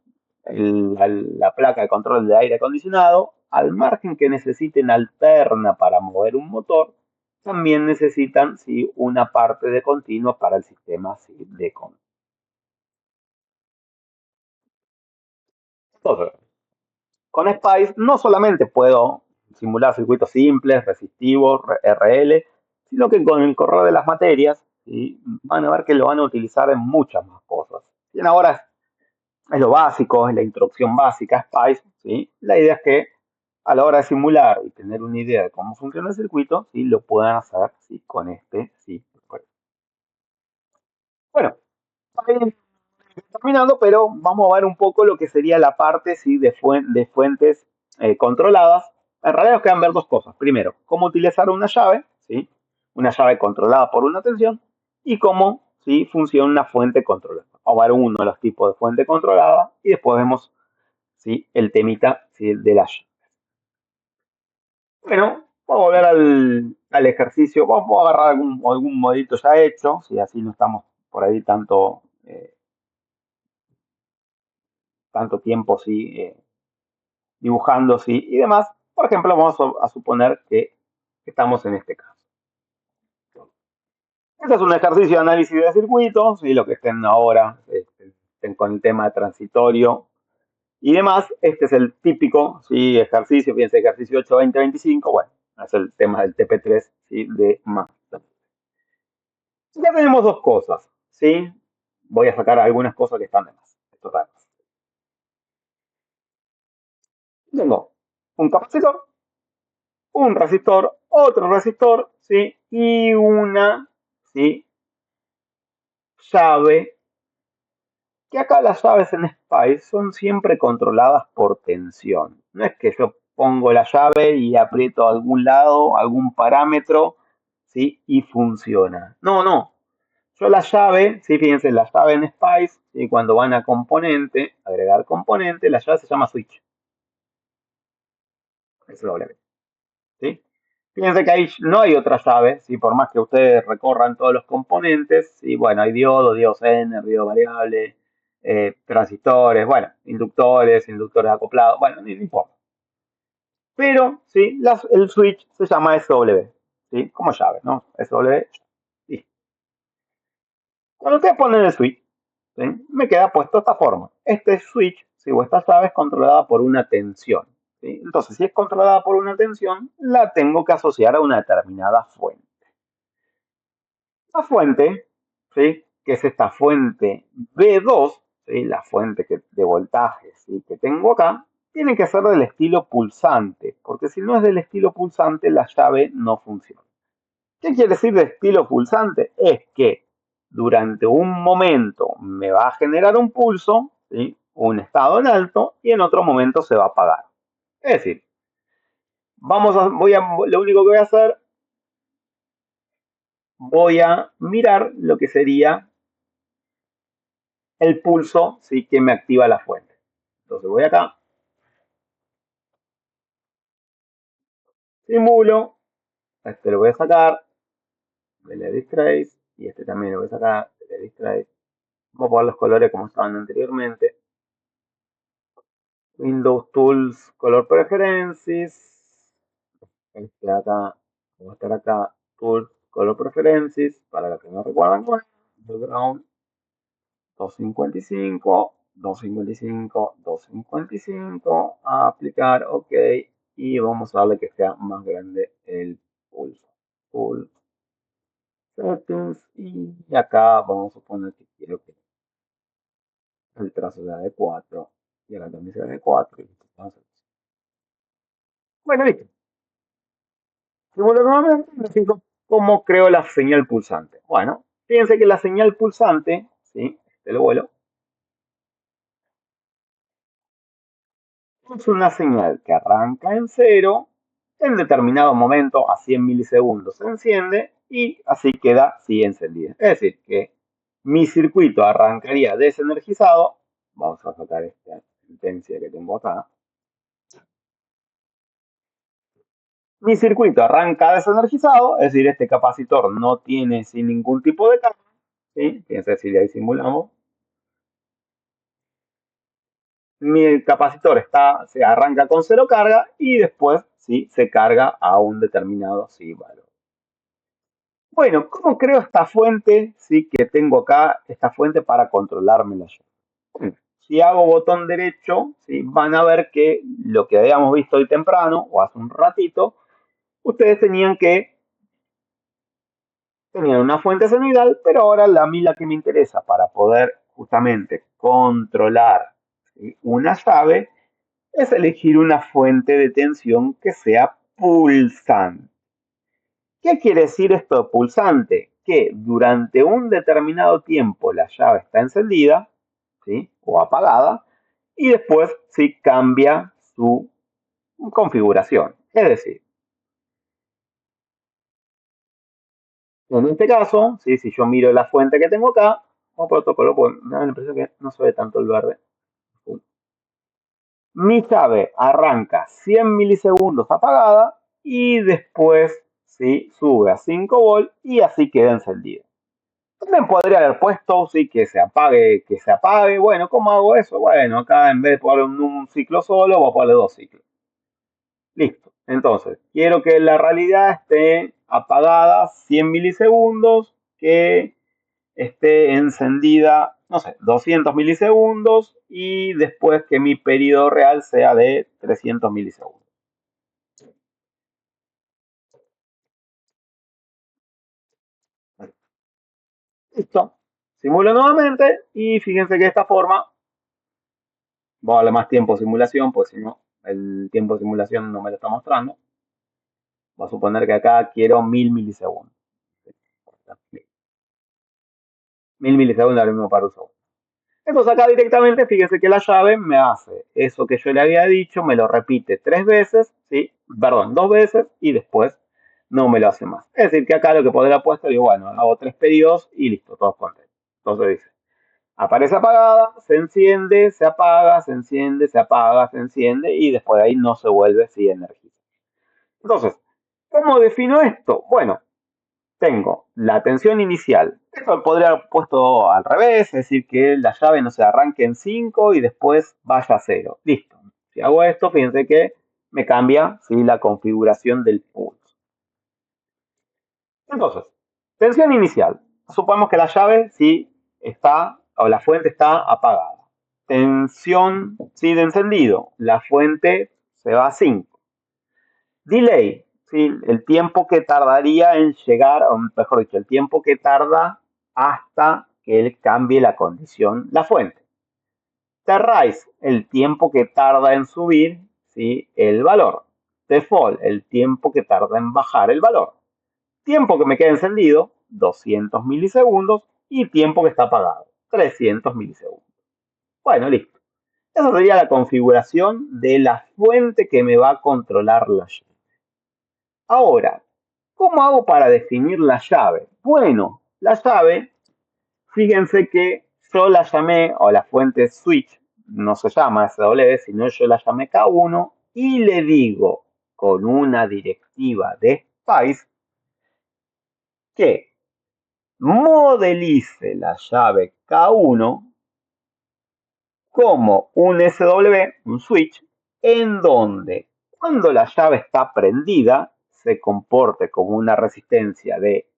La placa de control de aire acondicionado, al margen que necesiten alterna para mover un motor, también necesitan, sí, una parte de continua para el sistema, sí, de control. Entonces, con Spice no solamente puedo simular circuitos simples, resistivos, RL, sino que con el correr de las materias, ¿sí?, van a ver que lo van a utilizar en muchas más cosas. Bien, ahora es lo básico, es la introducción básica, Spice, ¿sí? La idea es que a la hora de simular y tener una idea de cómo funciona el circuito, ¿sí?, lo puedan hacer, ¿sí?, con este, ¿sí? Bueno, ahí terminando, pero vamos a ver un poco lo que sería la parte, ¿sí?, de fuentes controladas. En realidad nos quedan ver dos cosas. Primero, cómo utilizar una llave, ¿sí?, una llave controlada por una tensión, y cómo, ¿sí?, funciona una fuente controlada. Vamos a ver uno de los tipos de fuente controlada y después vemos, ¿sí?, el temita, ¿sí?, de la llave. Bueno, vamos a volver al ejercicio. Vamos a agarrar algún modito ya hecho, ¿sí?, así no estamos por ahí tanto tiempo, ¿sí?, dibujando, ¿sí?, y demás. Por ejemplo, vamos a suponer que estamos en este caso. Este es un ejercicio de análisis de circuitos, ¿sí?, lo que estén ahora, estén con el tema transitorio y demás. Este es el típico, ¿sí?, ejercicio, fíjense, ejercicio 8, 20, 25, bueno, es el tema del TP3, ¿sí?, de más. Ya tenemos dos cosas, ¿sí? Voy a sacar algunas cosas que están de más. Total. Tengo un capacitor, un resistor, otro resistor, ¿sí?, y una, ¿sí?, llave, que acá las llaves en Spice son siempre controladas por tensión. No es que yo pongo la llave y aprieto a algún lado, algún parámetro, ¿sí?, y funciona. No, no. Yo la llave, ¿sí?, fíjense, la llave en Spice, ¿sí?, cuando van a componente, agregar componente, la llave se llama switch. SW, ¿sí? Fíjense que ahí no hay otra llave, ¿sí?, por más que ustedes recorran todos los componentes, ¿sí? Bueno, hay diodo, diodo Zener, diodo variable, transistores, bueno, inductores acoplados, bueno, no importa. Pero, ¿sí?, el switch se llama SW, ¿sí?, como llave, ¿no? SW, ¿sí? Cuando ustedes ponen el switch, ¿sí? Me queda puesto de esta forma. Este switch, ¿sí? O esta llave es controlada por una tensión, ¿sí? Entonces, si es controlada por una tensión, la tengo que asociar a una determinada fuente. La fuente, ¿sí? Que es esta fuente B2, ¿sí? La fuente de voltaje, ¿sí? Que tengo acá, tiene que ser del estilo pulsante, porque si no es del estilo pulsante, la llave no funciona. ¿Qué quiere decir de estilo pulsante? Es que durante un momento me va a generar un pulso, ¿sí? Un estado en alto, y en otro momento se va a apagar. Es decir, lo único que voy a hacer, voy a mirar lo que sería el pulso, ¿sí? Que me activa la fuente. Entonces voy acá, simulo, este lo voy a sacar del Edit Trace, y este también lo voy a sacar del Edit Trace. Voy a poner los colores como estaban anteriormente. Windows Tools Color Preferences. Este acá, voy a estar acá, Tools Color Preferences, para los que no recuerdan cuál. Background 255, 255, 255, a aplicar, ok, y vamos a darle que sea más grande el pulso. Full Settings, y acá vamos a poner que quiero que el trazo sea de 4, y acá también sea de 4, y bueno, listo. Simulo nuevamente y me fijo cómo creo la señal pulsante. Bueno, fíjense que la señal pulsante, ¿sí? Este lo vuelo, es una señal que arranca en cero, en determinado momento, a 100 milisegundos, se enciende y así queda así encendida. Es decir, que mi circuito arrancaría desenergizado. Vamos a sacar esta sentencia que tengo acá. Mi circuito arranca desenergizado, es decir, este capacitor no tiene sin ningún tipo de carga, ¿sí? Fíjense si ahí simulamos. Mi capacitor se arranca con cero carga y después ¿sí? Se carga a un determinado ¿sí? valor. Bueno, ¿cómo creo esta fuente ¿sí? Que tengo acá, esta fuente para controlarme la llave? Bueno, si hago botón derecho, ¿sí? Van a ver que lo que habíamos visto hoy temprano o hace un ratito, ustedes tenían una fuente senoidal, pero ahora a mí la que me interesa para poder justamente controlar ¿sí? Una llave es elegir una fuente de tensión que sea pulsante. ¿Qué quiere decir esto de pulsante? Que durante un determinado tiempo la llave está encendida, ¿sí? O apagada, y después sí cambia su configuración. Es decir, en este caso, ¿sí? Si yo miro la fuente que tengo acá, o protocolo, pues me da la impresión que no se ve tanto el verde. Mi llave arranca 100 milisegundos apagada y después ¿sí? Sube a 5 volts y así queda encendida. También podría haber puesto ¿sí? Que se apague, que se apague. Bueno, ¿cómo hago eso? Bueno, acá en vez de ponerle un ciclo solo, voy a ponerle 2 ciclos. Listo. Entonces, quiero que la realidad esté apagada 100 milisegundos, que esté encendida, no sé, 200 milisegundos y después que mi periodo real sea de 300 milisegundos. Listo. Simulo nuevamente y fíjense que de esta forma voy a darle más tiempo de simulación, porque si no, el tiempo de simulación no me lo está mostrando. Voy a suponer que acá quiero 1000 milisegundos. 1000 milisegundos ahora mismo para un segundo. Entonces acá directamente, fíjense que la llave me hace eso que yo le había dicho, me lo repite 3 veces, ¿sí? Perdón, 2 veces y después no me lo hace más. Es decir, que acá lo que podría haber puesto, digo, bueno, hago 3 periodos y listo, todos contentos. Entonces dice, aparece apagada, se enciende, se apaga, se enciende, se apaga, se enciende y después de ahí no se vuelve sin energía. Entonces, ¿cómo defino esto? Bueno, tengo la tensión inicial. Esto podría haber puesto al revés, es decir, que la llave no se arranque en 5 y después vaya a 0. Listo. Si hago esto, fíjense que me cambia ¿sí? La configuración del pulso. Entonces, tensión inicial. Supongamos que la llave ¿sí? está, o la fuente está apagada. Tensión, sí, de encendido, la fuente se va a 5. Delay, ¿sí? El tiempo que tardaría en llegar, o mejor dicho, el tiempo que tarda hasta que él cambie la condición, la fuente. Rise, el tiempo que tarda en subir, ¿sí? El valor. Default, el tiempo que tarda en bajar el valor. Tiempo que me queda encendido, 200 milisegundos. Y tiempo que está apagado, 300 milisegundos. Bueno, listo. Esa sería la configuración de la fuente que me va a controlar la llave. Ahora, ¿cómo hago para definir la llave? Bueno, la llave, fíjense que yo la llamé, o la fuente switch, no se llama SW, sino yo la llamé K1 y le digo con una directiva de Spice que modelice la llave K1 como un SW, un switch, en donde cuando la llave está prendida se comporte como una resistencia de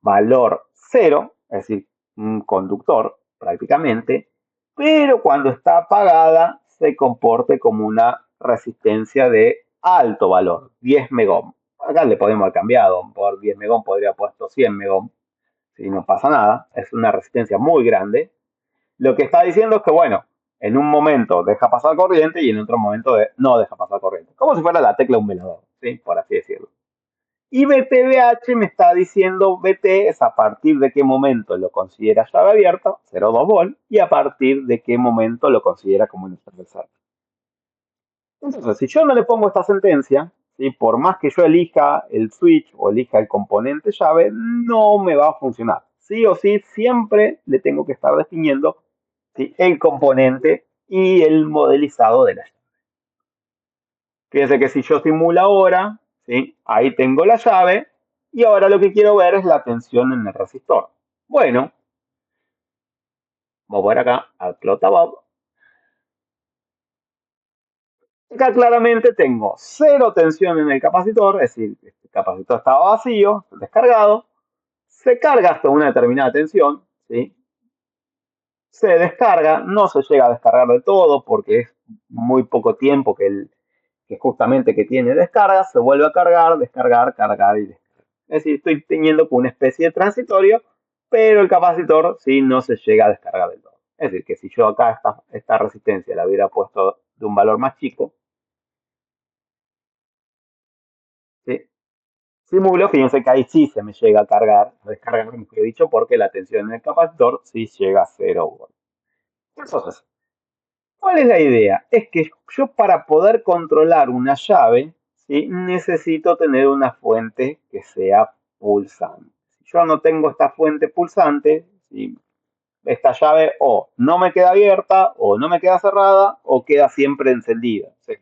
valor cero, es decir, un conductor prácticamente, pero cuando está apagada se comporte como una resistencia de alto valor, 10 megohm. Acá le podemos haber cambiado, por 10 megohm podría haber puesto 100 megohm, si no pasa nada, es una resistencia muy grande. Lo que está diciendo es que, bueno, en un momento deja pasar corriente y en otro momento no deja pasar corriente, como si fuera la tecla de un velador, ¿sí? Por así decirlo. Y BTBH me está diciendo BT es a partir de qué momento lo considera llave abierta, 0,2 volt, y a partir de qué momento lo considera como un universal. Entonces, si yo no le pongo esta sentencia, ¿sí? Por más que yo elija el switch o elija el componente llave, no me va a funcionar. Sí o sí, siempre le tengo que estar definiendo, ¿sí? El componente y el modelizado de la llave. Fíjense que si yo simulo ahora, ¿sí? Ahí tengo la llave y ahora lo que quiero ver es la tensión en el resistor. Bueno, vamos a ver acá al clock above. Acá claramente tengo cero tensión en el capacitor, es decir, el capacitor estaba vacío, descargado, se carga hasta una determinada tensión, ¿sí? Se descarga, no se llega a descargar de todo porque es muy poco tiempo que justamente que tiene descarga, se vuelve a cargar, descargar, cargar y descargar. Es decir, estoy teniendo una especie de transitorio, pero el capacitor sí no se llega a descargar del todo. Es decir, que si yo acá esta resistencia la hubiera puesto de un valor más chico, ¿sí? Simulo, fíjense que ahí sí se me llega a cargar, a descargar, como he dicho, porque la tensión en el capacitor sí llega a 0 volts. Entonces, ¿cuál es la idea? Es que yo para poder controlar una llave, ¿sí? Necesito tener una fuente que sea pulsante. Si yo no tengo esta fuente pulsante, ¿sí? Esta llave o no me queda abierta, o no me queda cerrada, o queda siempre encendida. ¿Sí?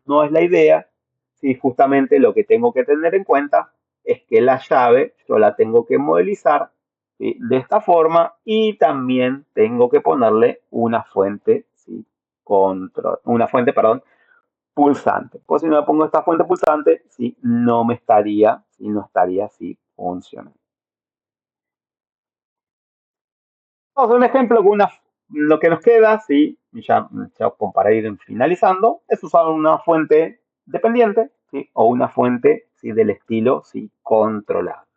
No es la idea, ¿sí? Justamente lo que tengo que tener en cuenta es que la llave yo la tengo que modelizar, ¿sí? De esta forma y también tengo que ponerle una fuente, ¿sí? Una fuente, perdón, pulsante. Pues si no le pongo esta fuente pulsante, ¿sí? No me estaría, ¿sí? No estaría así funcionando. Vamos a un ejemplo con lo que nos queda, ¿sí? Ya para ir finalizando, es usar una fuente dependiente, ¿sí? O una fuente, ¿sí? Del estilo, ¿sí? Controlada.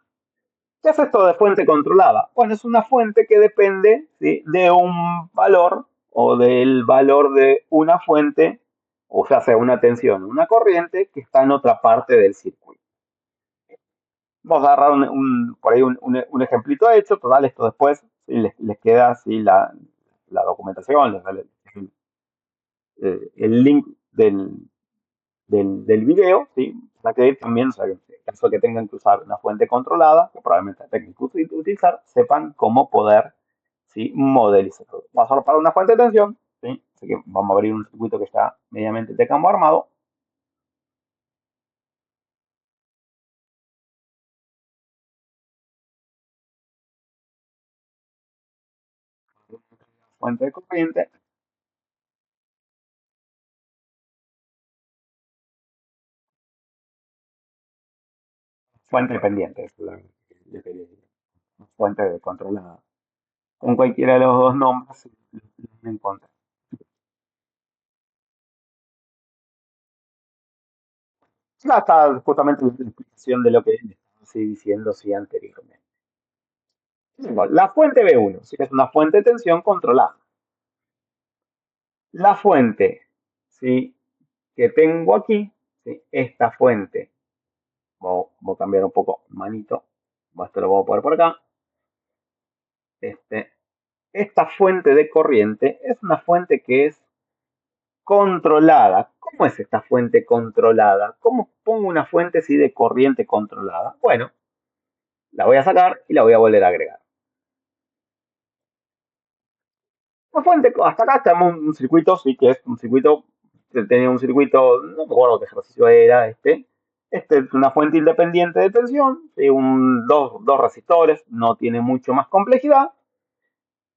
¿Qué es esto de fuente controlada? Bueno, es una fuente que depende, ¿sí? De un valor o del valor de una fuente, o sea una tensión, una corriente que está en otra parte del circuito. Vamos a agarrar por ahí un ejemplito hecho, total, esto después ¿sí? les queda así la documentación, les sale el link del video, ¿sí? Para que también, o sea, en caso de que tengan que usar una fuente controlada, que probablemente tengan que utilizar, sepan cómo poder, ¿sí? Modelizar. Vamos a para una fuente de tensión, ¿sí? Así que vamos a abrir un circuito que está medianamente de campo armado. Fuente de corriente. Fuente dependiente, es la fuente controlada. con cualquiera de los dos nombres lo van a encontrar. Ya está justamente la explicación de lo que les estaba así diciendo sí, anteriormente. Tengo la fuente B1, sí, que es una fuente de tensión controlada. La fuente, ¿sí?, que tengo aquí, ¿sí?, esta fuente, voy a cambiar un poco manito, esto lo voy a poner por acá. Esta fuente de corriente es una fuente que es controlada. ¿Cómo es esta fuente controlada? ¿Cómo pongo una fuente así de corriente controlada? Bueno, la voy a sacar y la voy a volver a agregar. La fuente, hasta acá tenemos un circuito, sí, que es un circuito, tenía un circuito, no me acuerdo qué ejercicio era este. Este es una fuente independiente de tensión, ¿sí?, dos resistores, no tiene mucho más complejidad.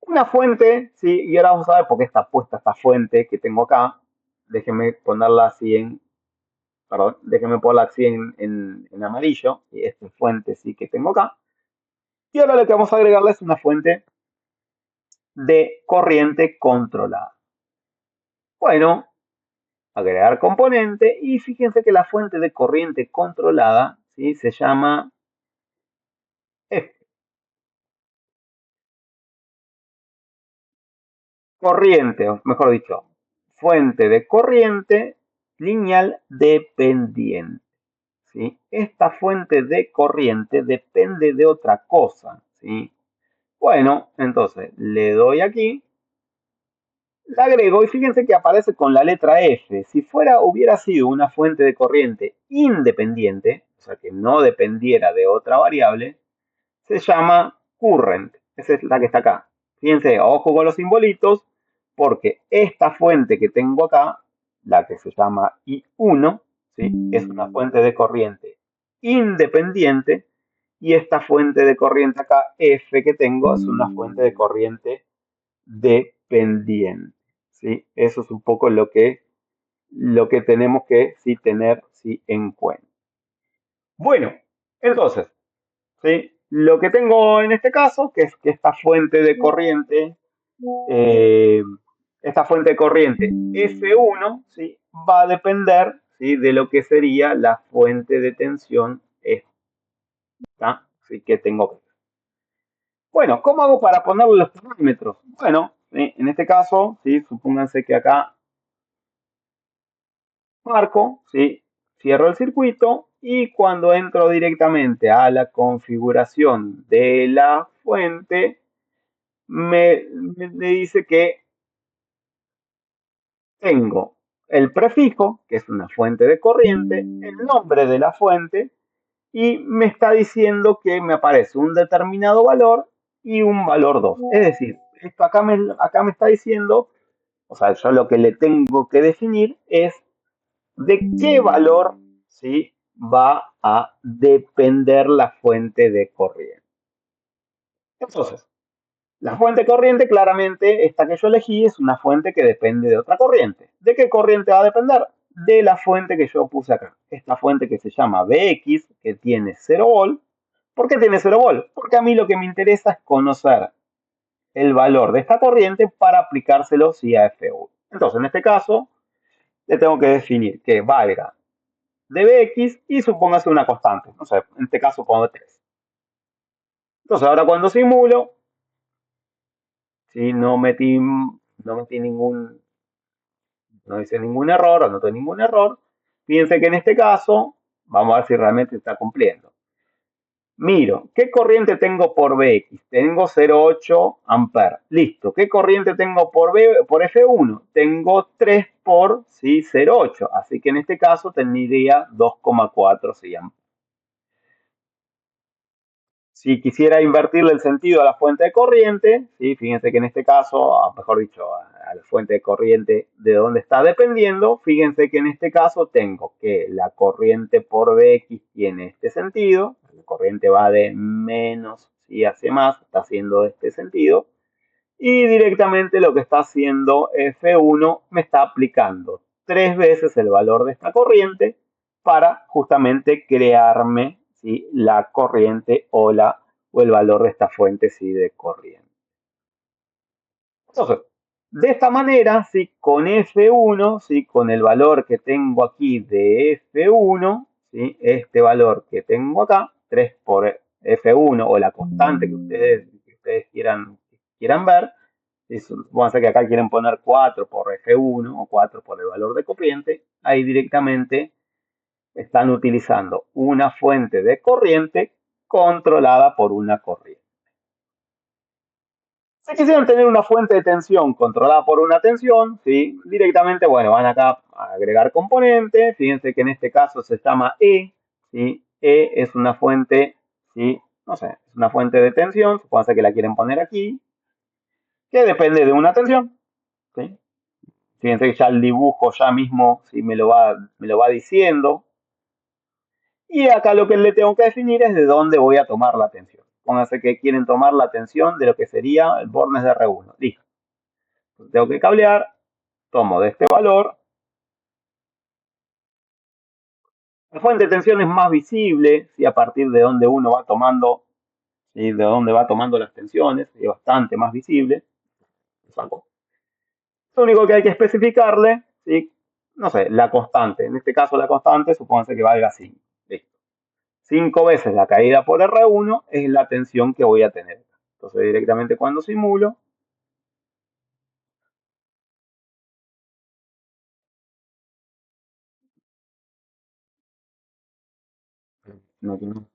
Una fuente, sí, y ahora vamos a ver por qué está puesta esta fuente que tengo acá. Déjenme ponerla así perdón, déjenme ponerla así en amarillo, y esta fuente sí que tengo acá. Y ahora lo que vamos a agregarle es una fuente de corriente controlada. Bueno, agregar componente, y fíjense que la fuente de corriente controlada, ¿sí?, se llama F. Corriente, o mejor dicho, fuente de corriente lineal dependiente. ¿Sí? Esta fuente de corriente depende de otra cosa, ¿sí? Bueno, entonces le doy aquí, la agrego y fíjense que aparece con la letra F. Si hubiera sido una fuente de corriente independiente, o sea que no dependiera de otra variable, se llama current. Esa es la que está acá. Fíjense, ojo con los simbolitos, porque esta fuente que tengo acá, la que se llama I1, ¿sí?, es una fuente de corriente independiente, y esta fuente de corriente acá, F, que tengo, es una fuente de corriente dependiente. ¿Sí? Eso es un poco lo que tenemos que sí tener sí en cuenta. Bueno, entonces, ¿sí?, lo que tengo en este caso, que es que esta fuente de corriente, F1, ¿sí?, va a depender, ¿sí?, de lo que sería la fuente de tensión esta, ¿sí?, que tengo. Bueno, ¿cómo hago para ponerle los parámetros? Bueno, ¿sí?, en este caso, ¿sí?, supónganse que acá marco, ¿sí?, cierro el circuito, y cuando entro directamente a la configuración de la fuente, me dice que tengo el prefijo, que es una fuente de corriente, el nombre de la fuente, y me está diciendo que me aparece un determinado valor y un valor 2. Es decir, esto acá me está diciendo, o sea, yo lo que le tengo que definir es de qué valor, ¿sí?, va a depender la fuente de corriente. Entonces, la fuente de corriente, claramente, esta que yo elegí es una fuente que depende de otra corriente. ¿De qué corriente va a depender? De la fuente que yo puse acá. Esta fuente que se llama Bx, que tiene 0 volt. ¿Por qué tiene 0 volt? Porque a mí lo que me interesa es conocer el valor de esta corriente para aplicárselo sí a F1. Entonces, en este caso, le tengo que definir que valga de Bx y supóngase una constante. No sé, en este caso pongo 3. Entonces, ahora cuando simulo, si no hice ningún error o no tengo ningún error, fíjense que en este caso, vamos a ver si realmente está cumpliendo. Miro, ¿qué corriente tengo por Bx? Tengo 0,8 amperes. Listo. ¿Qué corriente tengo por F1? Tengo 3 por 0,8. Así que en este caso tendría 2,4 amperes. Si quisiera invertirle el sentido a la fuente de corriente, ¿sí?, fíjense que en este caso, mejor dicho, a la fuente de corriente de donde está dependiendo, fíjense que en este caso tengo que la corriente por Bx tiene este sentido, la corriente va de menos y hacia más, está haciendo este sentido, y directamente lo que está haciendo F1 me está aplicando 3 veces el valor de esta corriente para justamente crearme, ¿sí?, la corriente o el valor de esta fuente, ¿sí?, de corriente. Entonces, de esta manera, ¿sí? Con F1, ¿sí? Con el valor que tengo aquí de F1, ¿sí? Este valor que tengo acá, 3 por F1 o la constante que ustedes quieran ver, ¿sí? Vamos a hacer que acá quieren poner 4 por F1 o 4 por el valor de corriente, ahí directamente están utilizando una fuente de corriente controlada por una corriente. Si quisieran tener una fuente de tensión controlada por una tensión, ¿sí? Directamente, bueno, van acá a agregar componentes. Fíjense que en este caso se llama E, ¿sí? E es una fuente, ¿sí? No sé, es una fuente de tensión, supongo que la quieren poner aquí, que depende de una tensión, ¿sí? Fíjense que ya el dibujo ya mismo, ¿sí? me lo va diciendo. Y acá lo que le tengo que definir es de dónde voy a tomar la tensión. Pónganse que quieren tomar la tensión de lo que sería el bornes de R1. Listo. Tengo que cablear, tomo de este valor. La fuente de tensión es más visible, ¿sí? A partir de donde uno va tomando, ¿sí? De dónde va tomando las tensiones, es bastante más visible. Lo único que hay que especificarle, ¿sí? No sé, la constante. En este caso la constante, supónganse que valga 5. Listo. 5 veces la caída por R1 es la tensión que voy a tener. Entonces directamente cuando simulo, no tiene un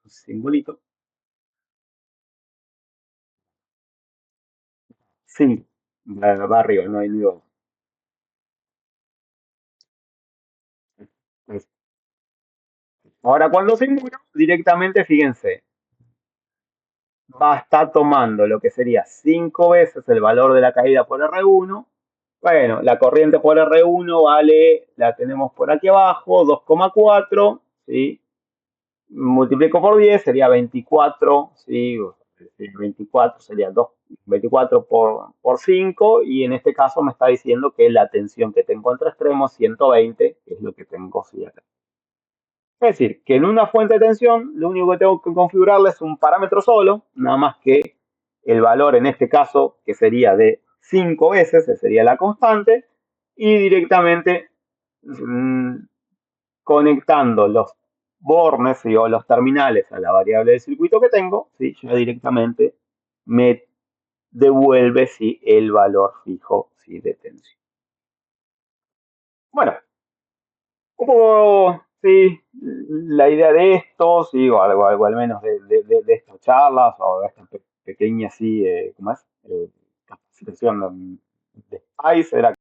simbolito. Sí, va arriba, no hay ni Ahora cuando simulo, directamente, fíjense, va a estar tomando lo que sería 5 veces el valor de la caída por R1. Bueno, la corriente por R1 vale, la tenemos por aquí abajo, 2,4, ¿sí? Multiplico por 10, sería 24, ¿sí? 24 sería 24 por 5, y en este caso me está diciendo que la tensión que tengo entre extremos, 120, que es lo que tengo, ¿sí? Acá. Es decir, que en una fuente de tensión lo único que tengo que configurarle es un parámetro solo, nada más que el valor en este caso, que sería de 5 veces, que sería la constante, y directamente conectando los bornes, ¿sí? O los terminales a la variable del circuito que tengo, ¿sí? Ya directamente me devuelve, ¿sí? El valor fijo, ¿sí? De tensión. Bueno, un poco, sí, la idea de esto, sí, o algo al menos de estas charlas o de esta pequeña, sí, ¿cómo es? Capacitación de SPICE era